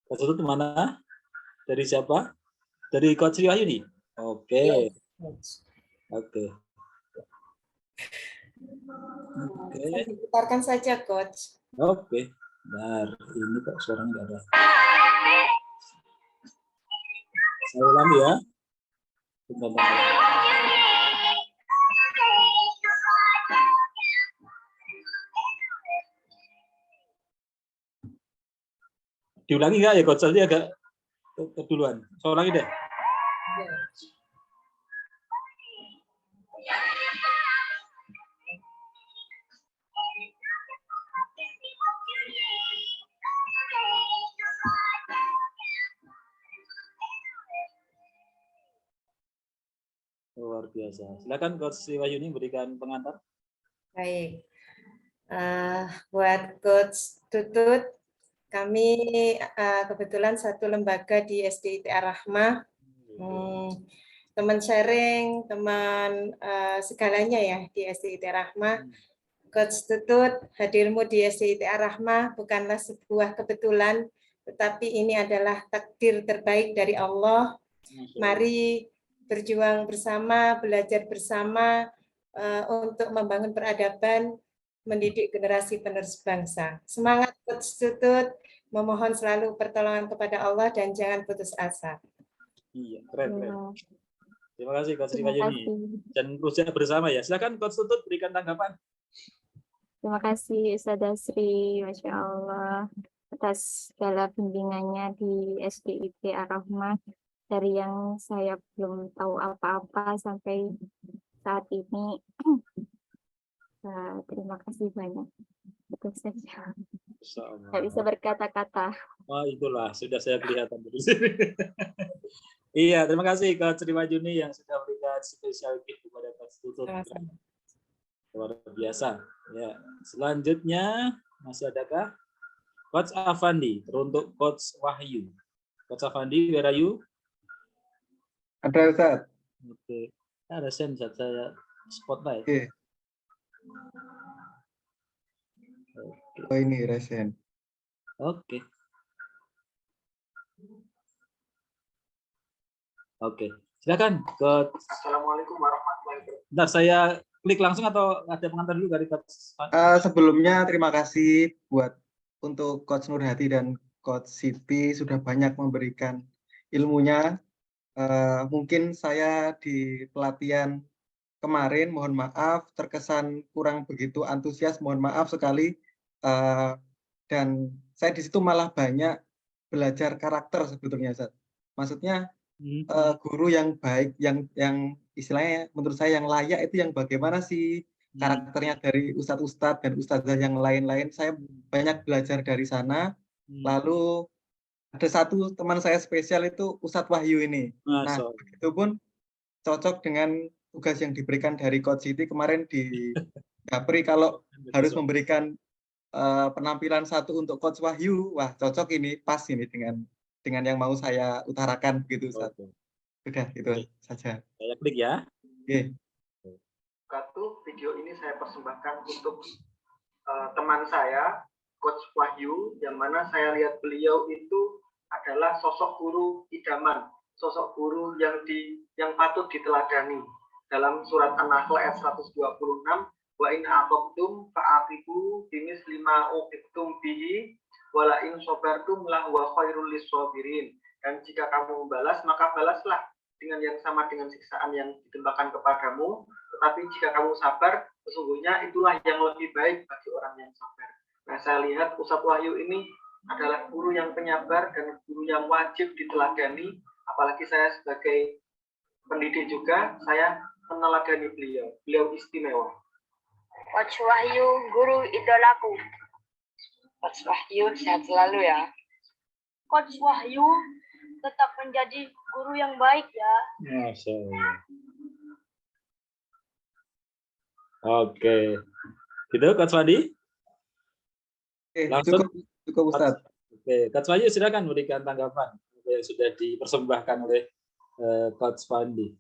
Coach Tutut mana? Dari siapa? Dari Coach Riwahyuni. Oke. Oke. Diputarkan saja, Coach. Oke. Bentar, ini kok suaranya nggak ada. Saya ulangi ya. Bentar. Diulangi nggak ya, Coach? Tadi agak keduluan. Saya ulangi deh. Luar biasa. Silakan Coach Riwahyuni berikan pengantar. Baik. Buat Coach Tutut, kami kebetulan satu lembaga di SDIT Ar-Rahmah. Teman sharing, teman segalanya ya di SDIT Ar-Rahmah. Coach Tutut, hadirmu di SDIT Ar-Rahmah bukanlah sebuah kebetulan, tetapi ini adalah takdir terbaik dari Allah. Mari berjuang bersama, belajar bersama untuk membangun peradaban, mendidik generasi penerus bangsa. Semangat Coach Tutut, memohon selalu pertolongan kepada Allah dan jangan putus asa. Iya, keren. Terima kasih Coach Riwahyuni. Dan berusaha bersama ya. Silakan Coach Tutut berikan tanggapan. Terima kasih Ustaz Dasri, Masya Allah, atas segala bimbingannya di SDIT Ar-Rahmah. Dari yang saya belum tahu apa-apa sampai saat ini. Terima kasih banyak. Itu saja. Nggak bisa berkata-kata. Oh, itulah sudah saya kelihatan dari sini. Iya, terima kasih Coach Riwahyuni yang sudah berikan spesial gift kepada Coach Tutut. Luar biasa. Ya, selanjutnya masih adakah Coach Afandi untuk Coach Wahyu? Coach Afandi, where are you? Ada Ustaz. Oke. Ada Ustaz, saya spotlight. Oke. Oh ini resen. Oke. Oke. Silakan Coach. Assalamualaikum warahmatullahi wabarakatuh. Bentar, saya klik langsung atau ada pengantar dulu dari Coach? Sebelumnya terima kasih untuk Coach Nurhati dan Coach Siti sudah banyak memberikan ilmunya. Mungkin saya di pelatihan kemarin, mohon maaf, terkesan kurang begitu antusias, mohon maaf sekali. Dan saya di situ malah banyak belajar karakter sebetulnya, Ustaz. Maksudnya guru yang baik, yang istilahnya menurut saya yang layak itu yang bagaimana sih karakternya dari ustadz-ustadz dan ustadzah yang lain-lain. Saya banyak belajar dari sana. Lalu ada satu teman saya spesial itu Ustadz Wahyu ini. Nah, itu pun cocok dengan tugas yang diberikan dari Coach Siti kemarin di Japri kalau harus memberikan penampilan satu untuk Coach Wahyu. Wah, cocok ini, pas ini dengan yang mau saya utarakan begitu, Ustaz. Sudah, itu saja. Saya klik ya. Oke. Satu video ini saya persembahkan untuk teman saya, Coach Wahyu, yang mana saya lihat beliau itu adalah sosok guru idaman, sosok guru yang patut diteladani. Dalam surat An-Nahl ayat 126, wa in aqabtum fa'aqibu bimisli ma uqibtum bihi wala in sabartum la huwa khairul lisabirin. Dan jika kamu membalas, maka balaslah dengan yang sama dengan siksaan yang ditimpakan kepadamu. Tetapi jika kamu sabar, sesungguhnya itulah yang lebih baik bagi orang yang sabar. Nah, saya lihat Ustadz Wahyu ini adalah guru yang penyabar dan guru yang wajib diteladani. Apalagi saya sebagai pendidik juga, saya meneladani beliau. Beliau istimewa. Coach Wahyu, guru idolaku. Coach Wahyu, sehat selalu ya. Coach Wahyu tetap menjadi guru yang baik ya. Masya Allah. Oke. Gitu, Coach Wadi? Langsung cukup Ustaz. Oke, Coach Wahyu silakan berikan tanggapan yang sudah dipersembahkan oleh Coach Fandi.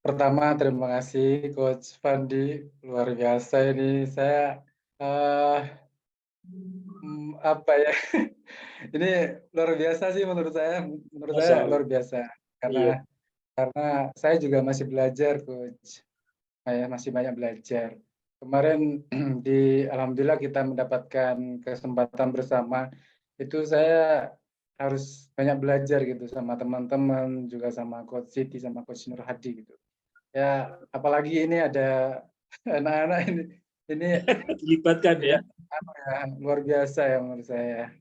Pertama terima kasih Coach Fandi, luar biasa ini. Saya apa ya, ini luar biasa sih menurut saya luar biasa karena saya juga masih belajar, Coach. Saya masih banyak belajar. Kemarin alhamdulillah kita mendapatkan kesempatan bersama, itu saya harus banyak belajar gitu sama teman-teman, juga sama Coach Siti, sama Coach Nurhati gitu. Ya, apalagi ini ada anak-anak ini dilibatkan ya. Luar biasa ya menurut saya.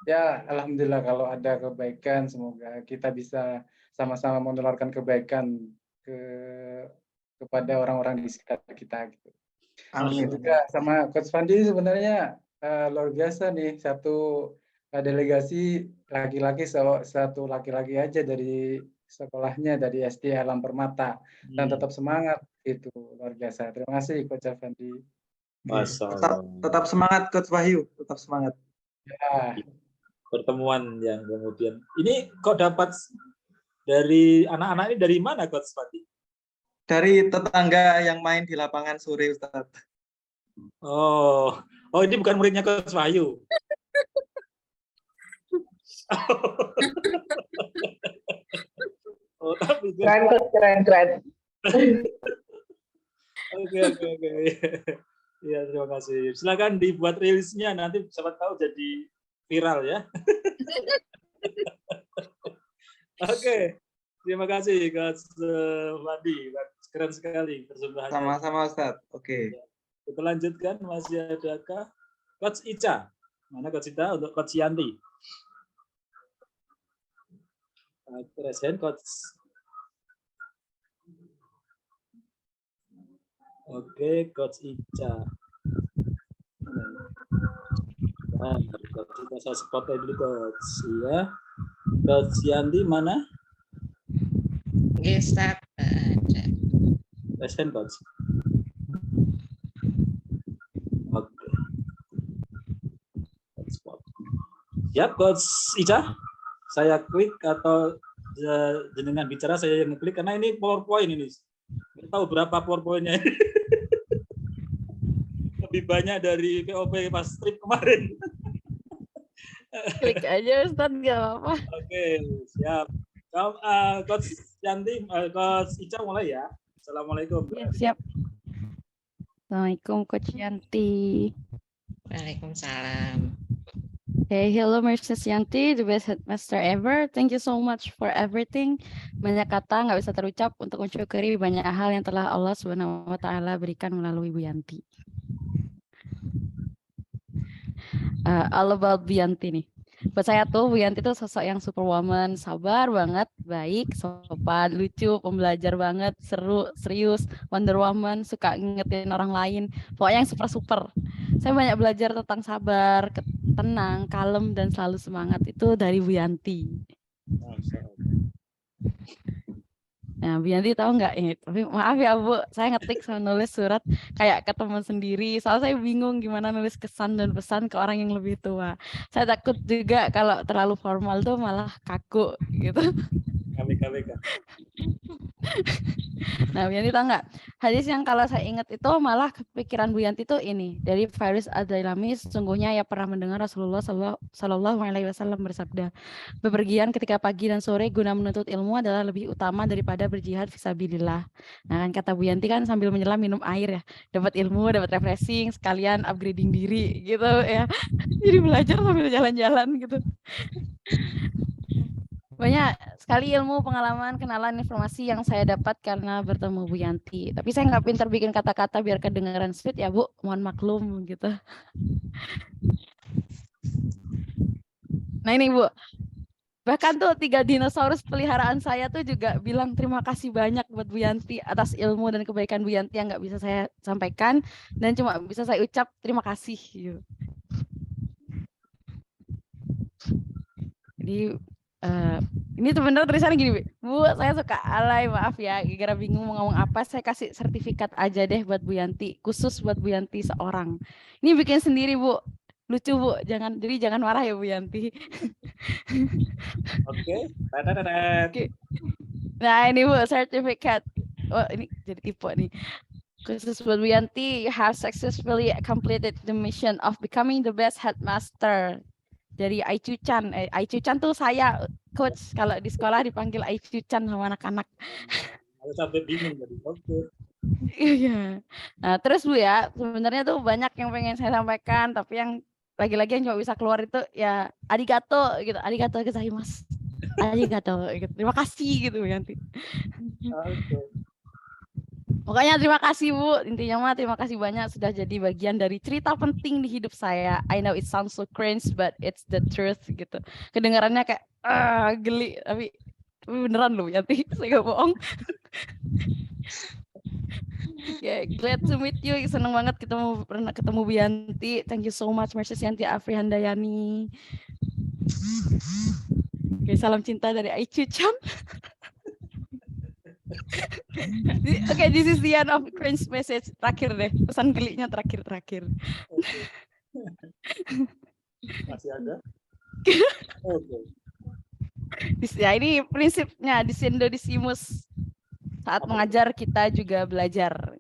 Ya, alhamdulillah kalau ada kebaikan, semoga kita bisa sama-sama menularkan kebaikan kepada orang-orang di sekitar kita gitu. Amin. Juga sama Coach Fandi sebenarnya luar biasa nih, satu delegasi laki-laki, satu laki-laki aja dari sekolahnya, dari SD Alam Permata, dan tetap semangat, itu luar biasa. Terima kasih Coach Fandi. Tetap semangat Coach Wahyu, tetap semangat. Ya. Pertemuan yang kemudian ini kok dapat dari anak-anak ini dari mana Coach Fandi? Dari tetangga yang main di lapangan sore, Ustaz. Oh ini bukan muridnya Coach Wahyu. Oh, tapi keren. Oke. Ya, terima kasih. Silakan dibuat rilisnya, nanti siapa tahu jadi viral ya. Oke. Terima kasih Coach Fandi. Keren sekali persembahannya. Sama-sama Ustaz. Oke. Kita lanjutkan, masih adakah Coach Ica? Mana Coach Ica untuk Coach Yanti? Present Coach. Oke, Coach Ica. Nah, Coach Ica saya spotnya dulu Coach ya. Coach Yanti mana? Ustaz ada. Present Coach. Oke. Siap Coach Ica? Saya klik atau jenengan bicara saya yang klik karena ini PowerPoint ini. Nggak tahu berapa PowerPoint-nya. Lebih banyak dari POP pas trip kemarin. Klik aja Ustaz, nggak apa-apa. Oke, siap. Coach Yanti, Coach Ica mulai ya. Assalamualaikum. Ya, siap. Assalamualaikum Coach Yanti. Waalaikumsalam. Hey, hello Mrs. Yanti, the best headmaster ever. Thank you so much for everything. Banyak kata nggak bisa terucap untuk mensyukuri banyak hal yang telah Allah Subhanahu wa Ta'ala berikan melalui Bu Yanti. All about Bu Yanti nih. Buat saya tuh Bu Yanti tuh sosok yang superwoman, sabar banget, baik, sopan, lucu, pembelajar banget, seru, serius, Wonder Woman, suka ngingetin orang lain, pokoknya yang super. Saya banyak belajar tentang sabar, tenang, kalem, dan selalu semangat itu dari Bu Yanti. Nah, Bu Yanti tahu nggak ini? Tapi maaf ya Bu, saya ngetik sama nulis surat kayak ke teman sendiri. Soalnya saya bingung gimana nulis kesan dan pesan ke orang yang lebih tua. Saya takut juga kalau terlalu formal tuh malah kaku gitu. Nah, Bu Yanti tahu nggak? Hadis yang kalau saya ingat itu malah kepikiran Bu Yanti tuh ini dari Faris Ad-Dailami. Sesungguhnya ia pernah mendengar Rasulullah Shallallahu Alaihi Wasallam bersabda, bepergian ketika pagi dan sore guna menuntut ilmu adalah lebih utama daripada berjihad fisabilillah. Nah, kan kata Bu Yanti kan sambil menyelam minum air ya, dapat ilmu, dapat refreshing, sekalian upgrading diri gitu ya. Jadi belajar sambil jalan-jalan gitu. Banyak sekali ilmu, pengalaman, kenalan, informasi yang saya dapat karena bertemu Bu Yanti. Tapi saya nggak pintar bikin kata-kata biar kedengaran sweet ya Bu, mohon maklum gitu. Nah ini Bu, bahkan tuh 3 dinosaurus peliharaan saya tuh juga bilang terima kasih banyak buat Bu Yanti atas ilmu dan kebaikan Bu Yanti yang nggak bisa saya sampaikan dan cuma bisa saya ucap terima kasih. Gitu. Jadi ini sebenarnya tulisannya gini, Bu, saya suka alay, maaf ya, gara-gara bingung mau ngomong apa, saya kasih sertifikat aja deh buat Bu Yanti, khusus buat Bu Yanti seorang. Ini bikin sendiri Bu, lucu Bu, jangan marah ya Bu Yanti. Oke. Nah ini Bu, sertifikat. Oh ini jadi tipe nih. Khusus buat Bu Yanti, you have successfully completed the mission of becoming the best headmaster. Dari Aicu-chan. Aicu-chan tuh saya coach kalau di sekolah dipanggil Aicu-chan sama anak-anak. Sampai bingung jadi oke. Iya. Nah, terus Bu ya, sebenarnya tuh banyak yang pengen saya sampaikan, tapi yang lagi-lagi yang cuma bisa keluar itu ya arigato gitu. Arigato gozaimasu. Arigato gitu. Terima kasih gitu Bu Yanti. Pokoknya terima kasih Bu, intinya mah terima kasih banyak sudah jadi bagian dari cerita penting di hidup saya. I know it sounds so cringe but it's the truth gitu. Kedengarannya kayak geli tapi beneran loh Yanti, saya gak bohong. Yeah, glad to meet you, seneng banget pernah ketemu Bu Yanti. Thank you so much Mrs. Yanti Afri Handayani. Oke, salam cinta dari Aicu-chan. Oke, this is the end of cringe message. Terakhir deh, pesan geliknya terakhir. Masih ada? Oke. Ya, ini prinsipnya Disindo Disimus. Saat mengajar kita juga belajar.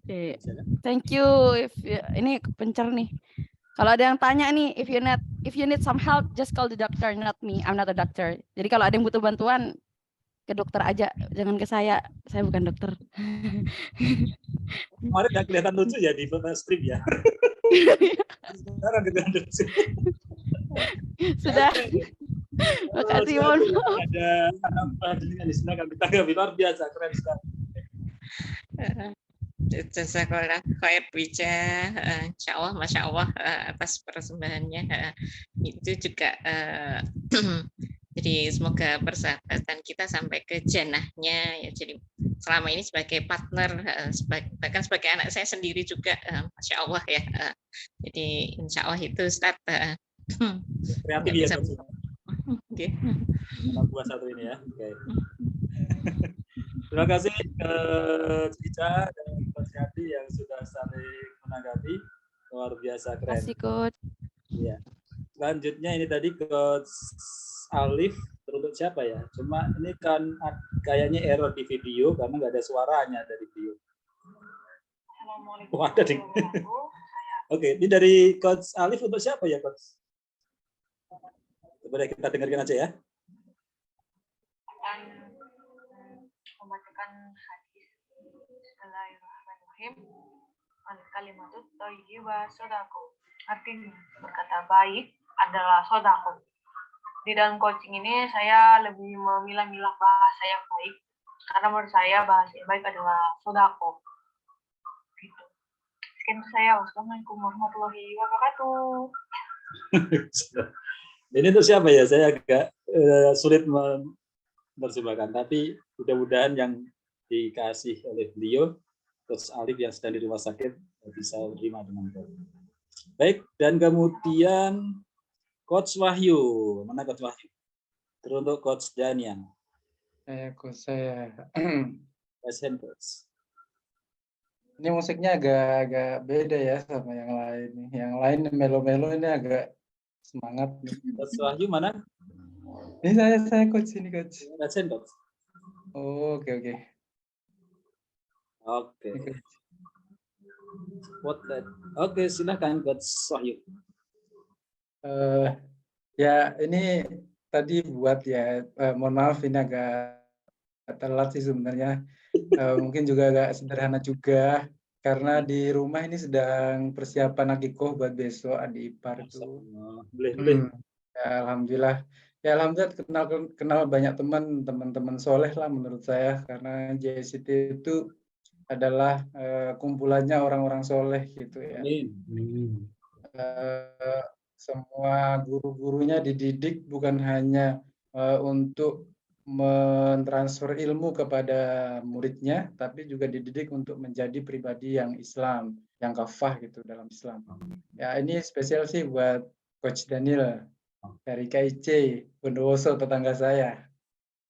Oke, thank you. Ini pencer nih. Kalau ada yang tanya nih, if you need some help, just call the doctor, not me. I'm not a doctor. Jadi kalau ada yang butuh bantuan, ke dokter aja, jangan ke saya bukan dokter. Kemarin udah kelihatan lucu ya di stream ya. Sekarang kelihatan lucu. Sudah. Makasih mohon. Ada anak di sini akan ditanggapi luar biasa, keren sekali. Jazakallah khair Wija, insya Allah, masya Allah atas persembahannya. Itu juga jadi semoga persahabatan kita sampai ke jannahnya ya. Jadi selama ini sebagai partner, bahkan sebagai anak saya sendiri juga, masya Allah ya. Jadi insya Allah itu Ustaz kreatif ya. Oke. Anak buah satu ini ya. Oke. Terima kasih ke Cica dan Coach Yanti yang sudah saling menanggapi, luar biasa keren. Terima kasih Coach. Iya. Selanjutnya ini tadi Coach Alif, teruntuk siapa ya? Cuma ini kan kayaknya error di video karena nggak ada suaranya dari video. Oh, ada ding. Oke, ini dari Coach Alif untuk siapa ya Coach? Coba deh kita dengarkan aja ya. Akan membacakan hadis. Bismillahirrahmanirrahim. Al-kalimatut thayyibah shadaqah. Artinya, berkata baik adalah shadaqah. Di dalam coaching ini saya lebih memilah-milah bahasa yang baik karena menurut saya bahasa yang baik adalah shadaqah. Gitu. Sekian dari saya. Wassalamualaikum warahmatullahi wabarakatuh. Ini untuk siapa ya? Saya agak sulit menerjemahkan, tapi mudah-mudahan yang dikasih oleh beliau, Coach Alif yang sedang di rumah sakit, bisa terima dengan baik. Baik, dan kemudian Coach Wahyu. Mana Coach Wahyu? Terus untuk Coach Danian. Coach saya. Coach. Ini musiknya agak beda ya sama yang lain. Yang lain melo-melo, ini agak semangat nih. Coach Wahyu mana? Ini saya coach ini coach. Coach. Oh, oke. Oke, silakan Coach Wahyu. Ya ini tadi buat ya, mohon maaf ini agak telat sih sebenarnya. Mungkin juga agak sederhana juga karena di rumah ini sedang persiapan akikoh buat besok adik ipar itu. Boleh. Ya, alhamdulillah kenal banyak teman-teman soleh lah menurut saya, karena JCT itu adalah kumpulannya orang-orang soleh gitu ya. Semua guru-gurunya dididik bukan hanya untuk mentransfer ilmu kepada muridnya, tapi juga dididik untuk menjadi pribadi yang Islam, yang kafah gitu dalam Islam. Ya ini spesial sih buat Coach Daniel dari KIC Bondowoso, tetangga saya.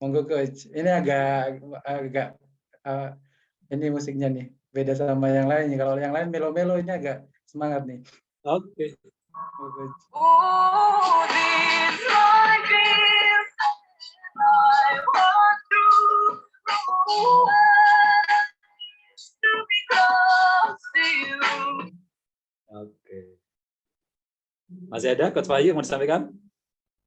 Monggo Coach. Ini agak ini musiknya nih beda sama yang lain. Kalau yang lain melo-melo, ini agak semangat nih. Oke. Masih ada Coach Wahyu mau disampaikan?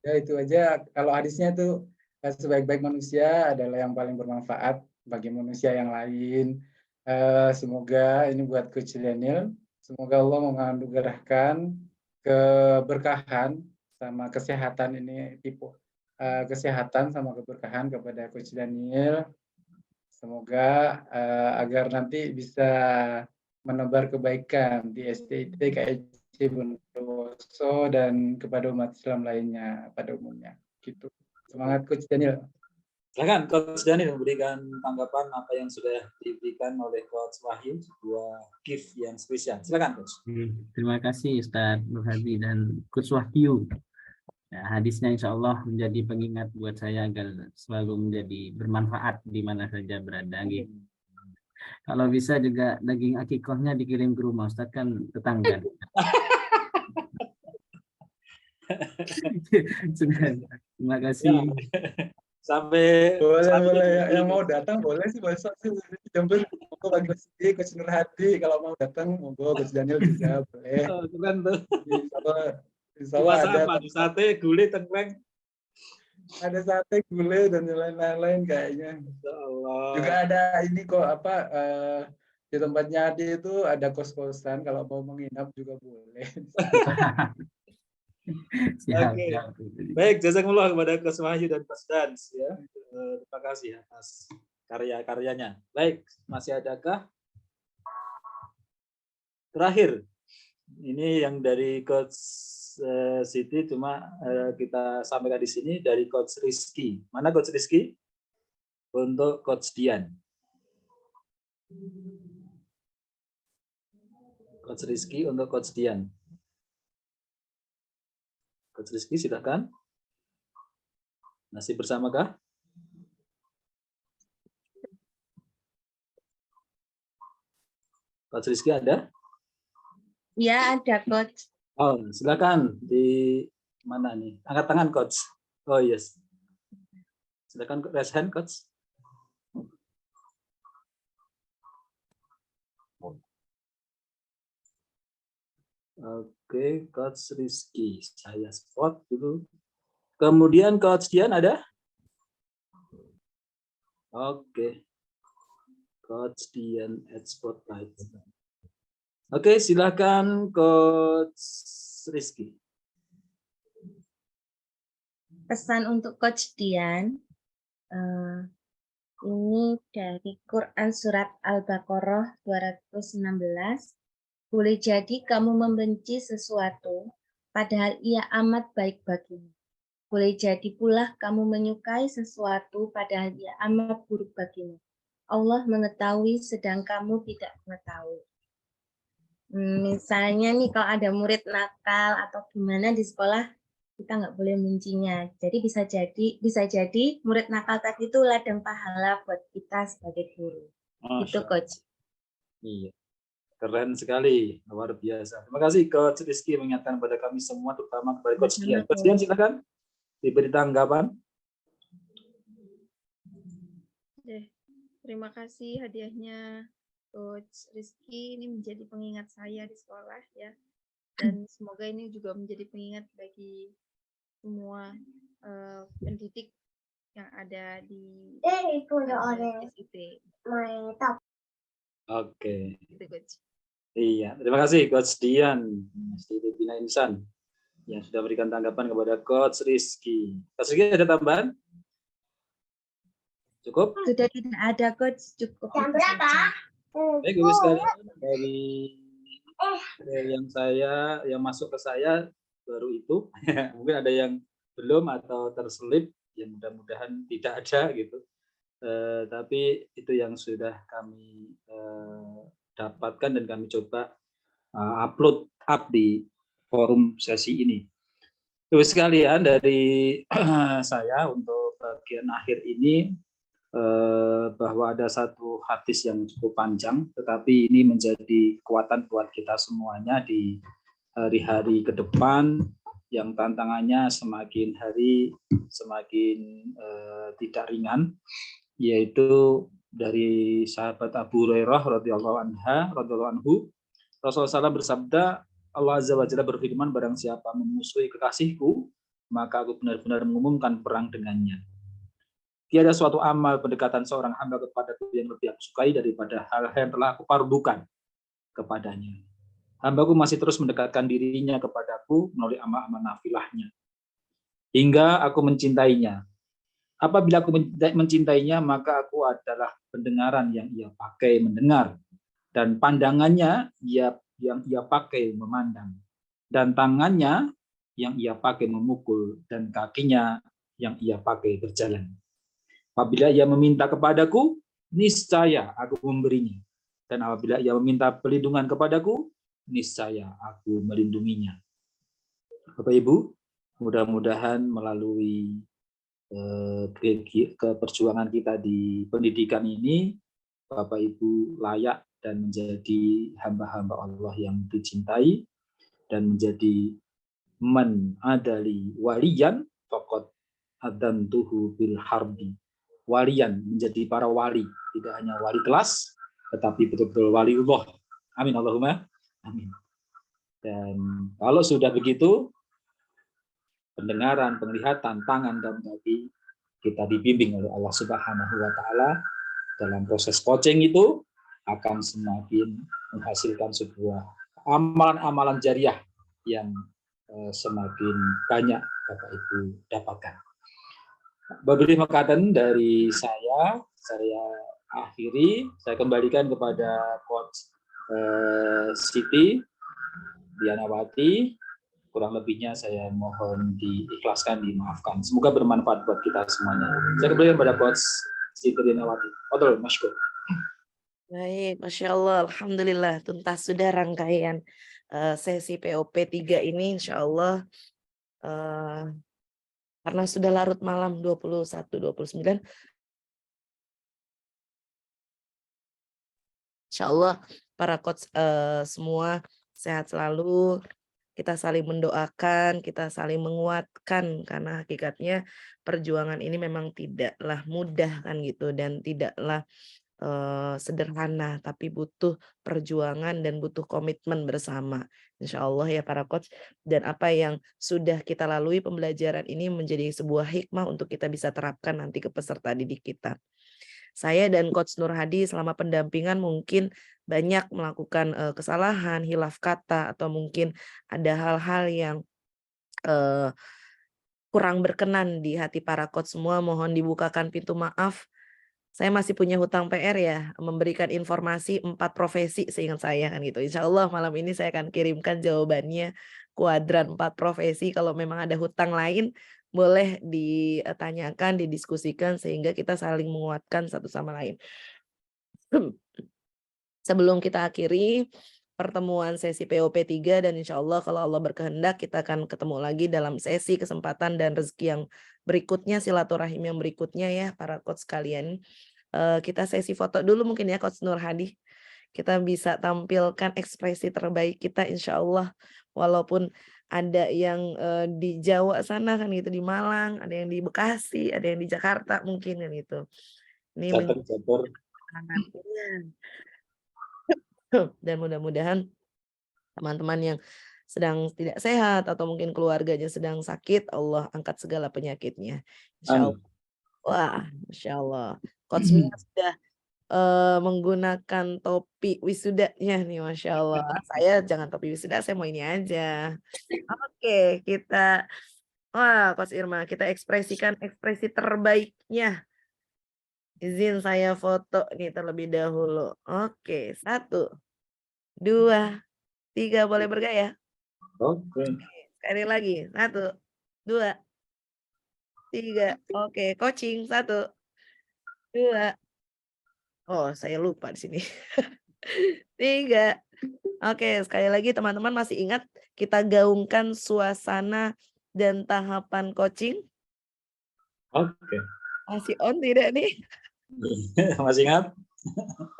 Ya itu aja. Kalau hadisnya itu sebaik-baik manusia adalah yang paling bermanfaat bagi manusia yang lain. Semoga ini buat Coach Daniel. Semoga Allah menganugerahkan keberkahan sama kesehatan ini, kesehatan sama keberkahan kepada Coach Daniel. Semoga agar nanti bisa menebar kebaikan di STIT KIC Bondowoso dan kepada umat Islam lainnya pada umumnya. Gitu. Semangat Coach Daniel. Silakan Coach Daniel memberikan tanggapan apa yang sudah diberikan oleh Coach Wahyu, sebuah gift yang spesial. Silakan Coach. Terima kasih Ustadz Nur Hadi dan Coach Wahyu. Ya, hadisnya insya Allah menjadi pengingat buat saya agar selalu menjadi bermanfaat di mana saja berada. Kalau bisa juga daging akikohnya dikirim ke rumah, Ustadz kan tetangga. Terima kasih. Sampai boleh yang mau datang boleh sih besok sih Jember. Monggo bagi Coach Nur Hadi, kalau mau datang monggo Coach Daniel juga boleh. Insya Allah ada sate, gulai, tengkleng. Ada sate, gulai dan lain-lain kayaknya. Juga ada ini kok di tempatnya Adi itu ada kos-kosan, kalau mau menginap juga boleh. Oke. Baik, jazakumullah kepada Coach Wahyu dan Coach Dan ya. Terima kasih atas karya-karyanya. Baik, masih adakah? Terakhir, ini yang dari Coach Siti cuma kita sampaikan di sini dari Coach Rizky. Mana Coach Rizky? Untuk Coach Dian. Coach Rizky untuk Coach Dian. Coach Rizky silakan. Masih bersamakah? Coach Rizky ada? Ya, ada Coach. Oh, silakan di mana nih? Angkat tangan Coach. Oh yes. Silakan raise hand Coach. Oke, Coach Rizky. Saya spot dulu. Kemudian Coach Dian ada? Oke. Coach Dian at Spotlight. Oke, silakan Coach Rizky. Pesan untuk Coach Dian, ini dari Quran Surat Al-Baqarah 216. Boleh jadi kamu membenci sesuatu, padahal ia amat baik bagimu. Boleh jadi pula kamu menyukai sesuatu, padahal ia amat buruk bagimu. Allah mengetahui sedang kamu tidak mengetahui. Misalnya nih kalau ada murid nakal atau gimana di sekolah, kita nggak boleh mencinya. Jadi bisa jadi murid nakal tadi itu ladang pahala buat kita sebagai guru. Itu Coach. Iya. Keren sekali, luar biasa. Terima kasih Coach Rizky mengingatkan pada kami semua, terutama kepada Coach Dian. Coach Dian silakan diberi tanggapan. Terima kasih hadiahnya Coach Rizky, ini menjadi pengingat saya di sekolah ya. Dan semoga ini juga menjadi pengingat bagi semua pendidik yang ada di SIP. Oke. Gitu, Coach. Iya, terima kasih Coach Dian, STT Bina Insan yang sudah berikan tanggapan kepada Coach Rizky. Coach Rizky ada tambahan? Cukup? Sudah tidak ada Coach, cukup. Baik, Bapak sekalian, dari yang masuk ke saya baru itu, mungkin ada yang belum atau terselip, ya mudah-mudahan tidak ada gitu. Tapi itu yang sudah kami dapatkan dan kami coba upload di forum sesi ini. Terus sekalian dari saya untuk bagian akhir ini bahwa ada satu hadis yang cukup panjang, tetapi ini menjadi kekuatan buat kita semuanya di hari-hari ke depan yang tantangannya semakin hari semakin tidak ringan, yaitu dari sahabat Abu Hurairah radhiyallahu anhu, Rasulullah SAW bersabda, Allah Azza wa Jalla berfirman, barang siapa memusuhi kekasihku, maka aku benar-benar mengumumkan perang dengannya. Tiada suatu amal pendekatan seorang hamba kepadaku yang lebih aku sukai daripada hal yang telah aku parudukan kepadanya. Hambaku masih terus mendekatkan dirinya kepadaku melalui amal-amal nafilahnya, hingga aku mencintainya. Apabila aku mencintainya, maka aku adalah pendengaran yang ia pakai mendengar, dan pandangannya yang ia pakai memandang, dan tangannya yang ia pakai memukul, dan kakinya yang ia pakai berjalan. Apabila ia meminta kepadaku, niscaya aku memberinya. Dan apabila ia meminta perlindungan kepadaku, niscaya aku melindunginya. Bapak Ibu, mudah-mudahan melalui keperjuangan kita di pendidikan ini, Bapak Ibu layak dan menjadi hamba-hamba Allah yang dicintai dan menjadi man adali waliyan faqad adantuhu bil harbi. Waliyan, menjadi para wali, tidak hanya wali kelas tetapi betul-betul waliullah. Amin Allahumma amin. Dan kalau sudah begitu, pendengaran, penglihatan, tangan dan kaki kita dibimbing oleh Allah Subhanahu wa taala dalam proses coaching itu akan semakin menghasilkan sebuah amalan-amalan jariah yang semakin banyak Bapak Ibu dapatkan. Beberapa kata dari saya akhiri, saya kembalikan kepada Coach Siti Dianawati. Kurang lebihnya saya mohon diikhlaskan, dimaafkan. Semoga bermanfaat buat kita semuanya. Saya kembali kepada Coach Siti Dianawati. Oke, masyaallah. Baik, Masya Allah, Alhamdulillah, tuntas sudah rangkaian sesi POP 3 ini, Insya Allah, karena sudah larut malam 21-29, Insya Allah, para coach semua sehat selalu, kita saling mendoakan, kita saling menguatkan, karena hakikatnya perjuangan ini memang tidaklah mudah kan gitu, dan tidaklah sederhana, tapi butuh perjuangan dan butuh komitmen bersama. Insya Allah ya para coach, dan apa yang sudah kita lalui pembelajaran ini menjadi sebuah hikmah untuk kita bisa terapkan nanti ke peserta didik kita. Saya dan Coach Nur Hadi selama pendampingan mungkin banyak melakukan kesalahan, hilaf kata, atau mungkin ada hal-hal yang kurang berkenan di hati para coach semua. Mohon dibukakan pintu maaf. Saya masih punya hutang PR ya, memberikan informasi 4 profesi seingat saya kan gitu. Insya Allah malam ini saya akan kirimkan jawabannya, kuadran 4 profesi. Kalau memang ada hutang lain, boleh ditanyakan, didiskusikan sehingga kita saling menguatkan satu sama lain. Sebelum kita akhiri pertemuan sesi POP3, dan insya Allah kalau Allah berkehendak kita akan ketemu lagi dalam sesi kesempatan dan rezeki yang berikutnya, silaturahim yang berikutnya ya para coach sekalian. Kita sesi foto dulu mungkin ya Coach Nur Hadi. Kita bisa tampilkan ekspresi terbaik kita insya Allah. Walaupun ada yang di Jawa sana kan gitu, di Malang, ada yang di Bekasi, ada yang di Jakarta mungkin kan gitu. Ini dan mudah-mudahan teman-teman yang sedang tidak sehat atau mungkin keluarganya sedang sakit, Allah angkat segala penyakitnya. Insya Allah. Wah, Masya Allah. Coach Mia sudah menggunakan topi wisudanya nih, Masya Allah. Saya jangan topi wisuda, saya mau ini aja. Oke, kita, wah Coach Irma, kita ekspresikan ekspresi terbaiknya. Izin saya foto nih terlebih dahulu. Oke, 1, 2, 3, boleh bergaya? Oke. Sekali lagi, 1, 2, 3. Oke, coaching 1, 2. Oh, saya lupa di sini. 3. Oke, sekali lagi teman-teman masih ingat kita gaungkan suasana dan tahapan coaching? Oke. Masih on tidak nih? Masih ingat?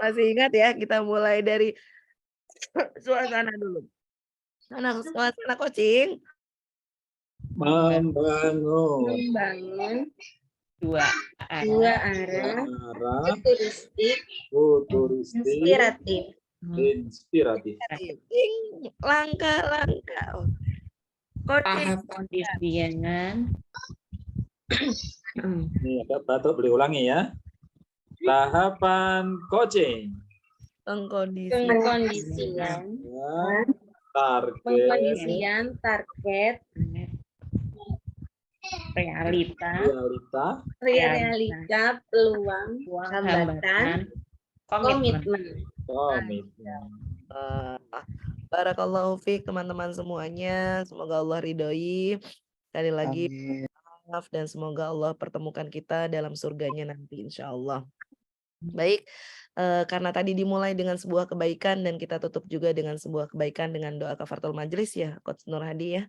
Masih ingat ya, kita mulai dari suasana dulu. Suasana coaching. Membangun dua arah futuristik, inspiratif. Langkah-langkah. tahapan istianan. Ini agak batuk, beli ulangi ya. Tahapan coaching. Pengkondisian target, realita, peluang, hambatan, komitmen. Barakallahu fiik teman-teman semuanya. Semoga Allah ridhoi. Sekali lagi maaf dan semoga Allah pertemukan kita dalam surganya nanti insya Allah. Baik, karena tadi dimulai dengan sebuah kebaikan dan kita tutup juga dengan sebuah kebaikan dengan doa kafaratul majlis ya Coach Nur Hadi ya.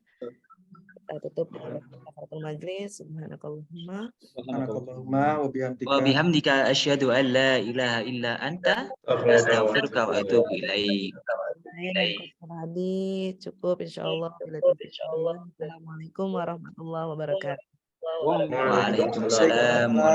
Kita tutup dengan doa kafaratul majlis. Subhanakallahumma wa bihamdika asyhadu an la ilaha illa anta astaghfiruka wa atubu ilaik. Coach Nur Hadi cukup insyaallah. Assalamualaikum warahmatullahi wabarakatuh. Waalaikumsalam.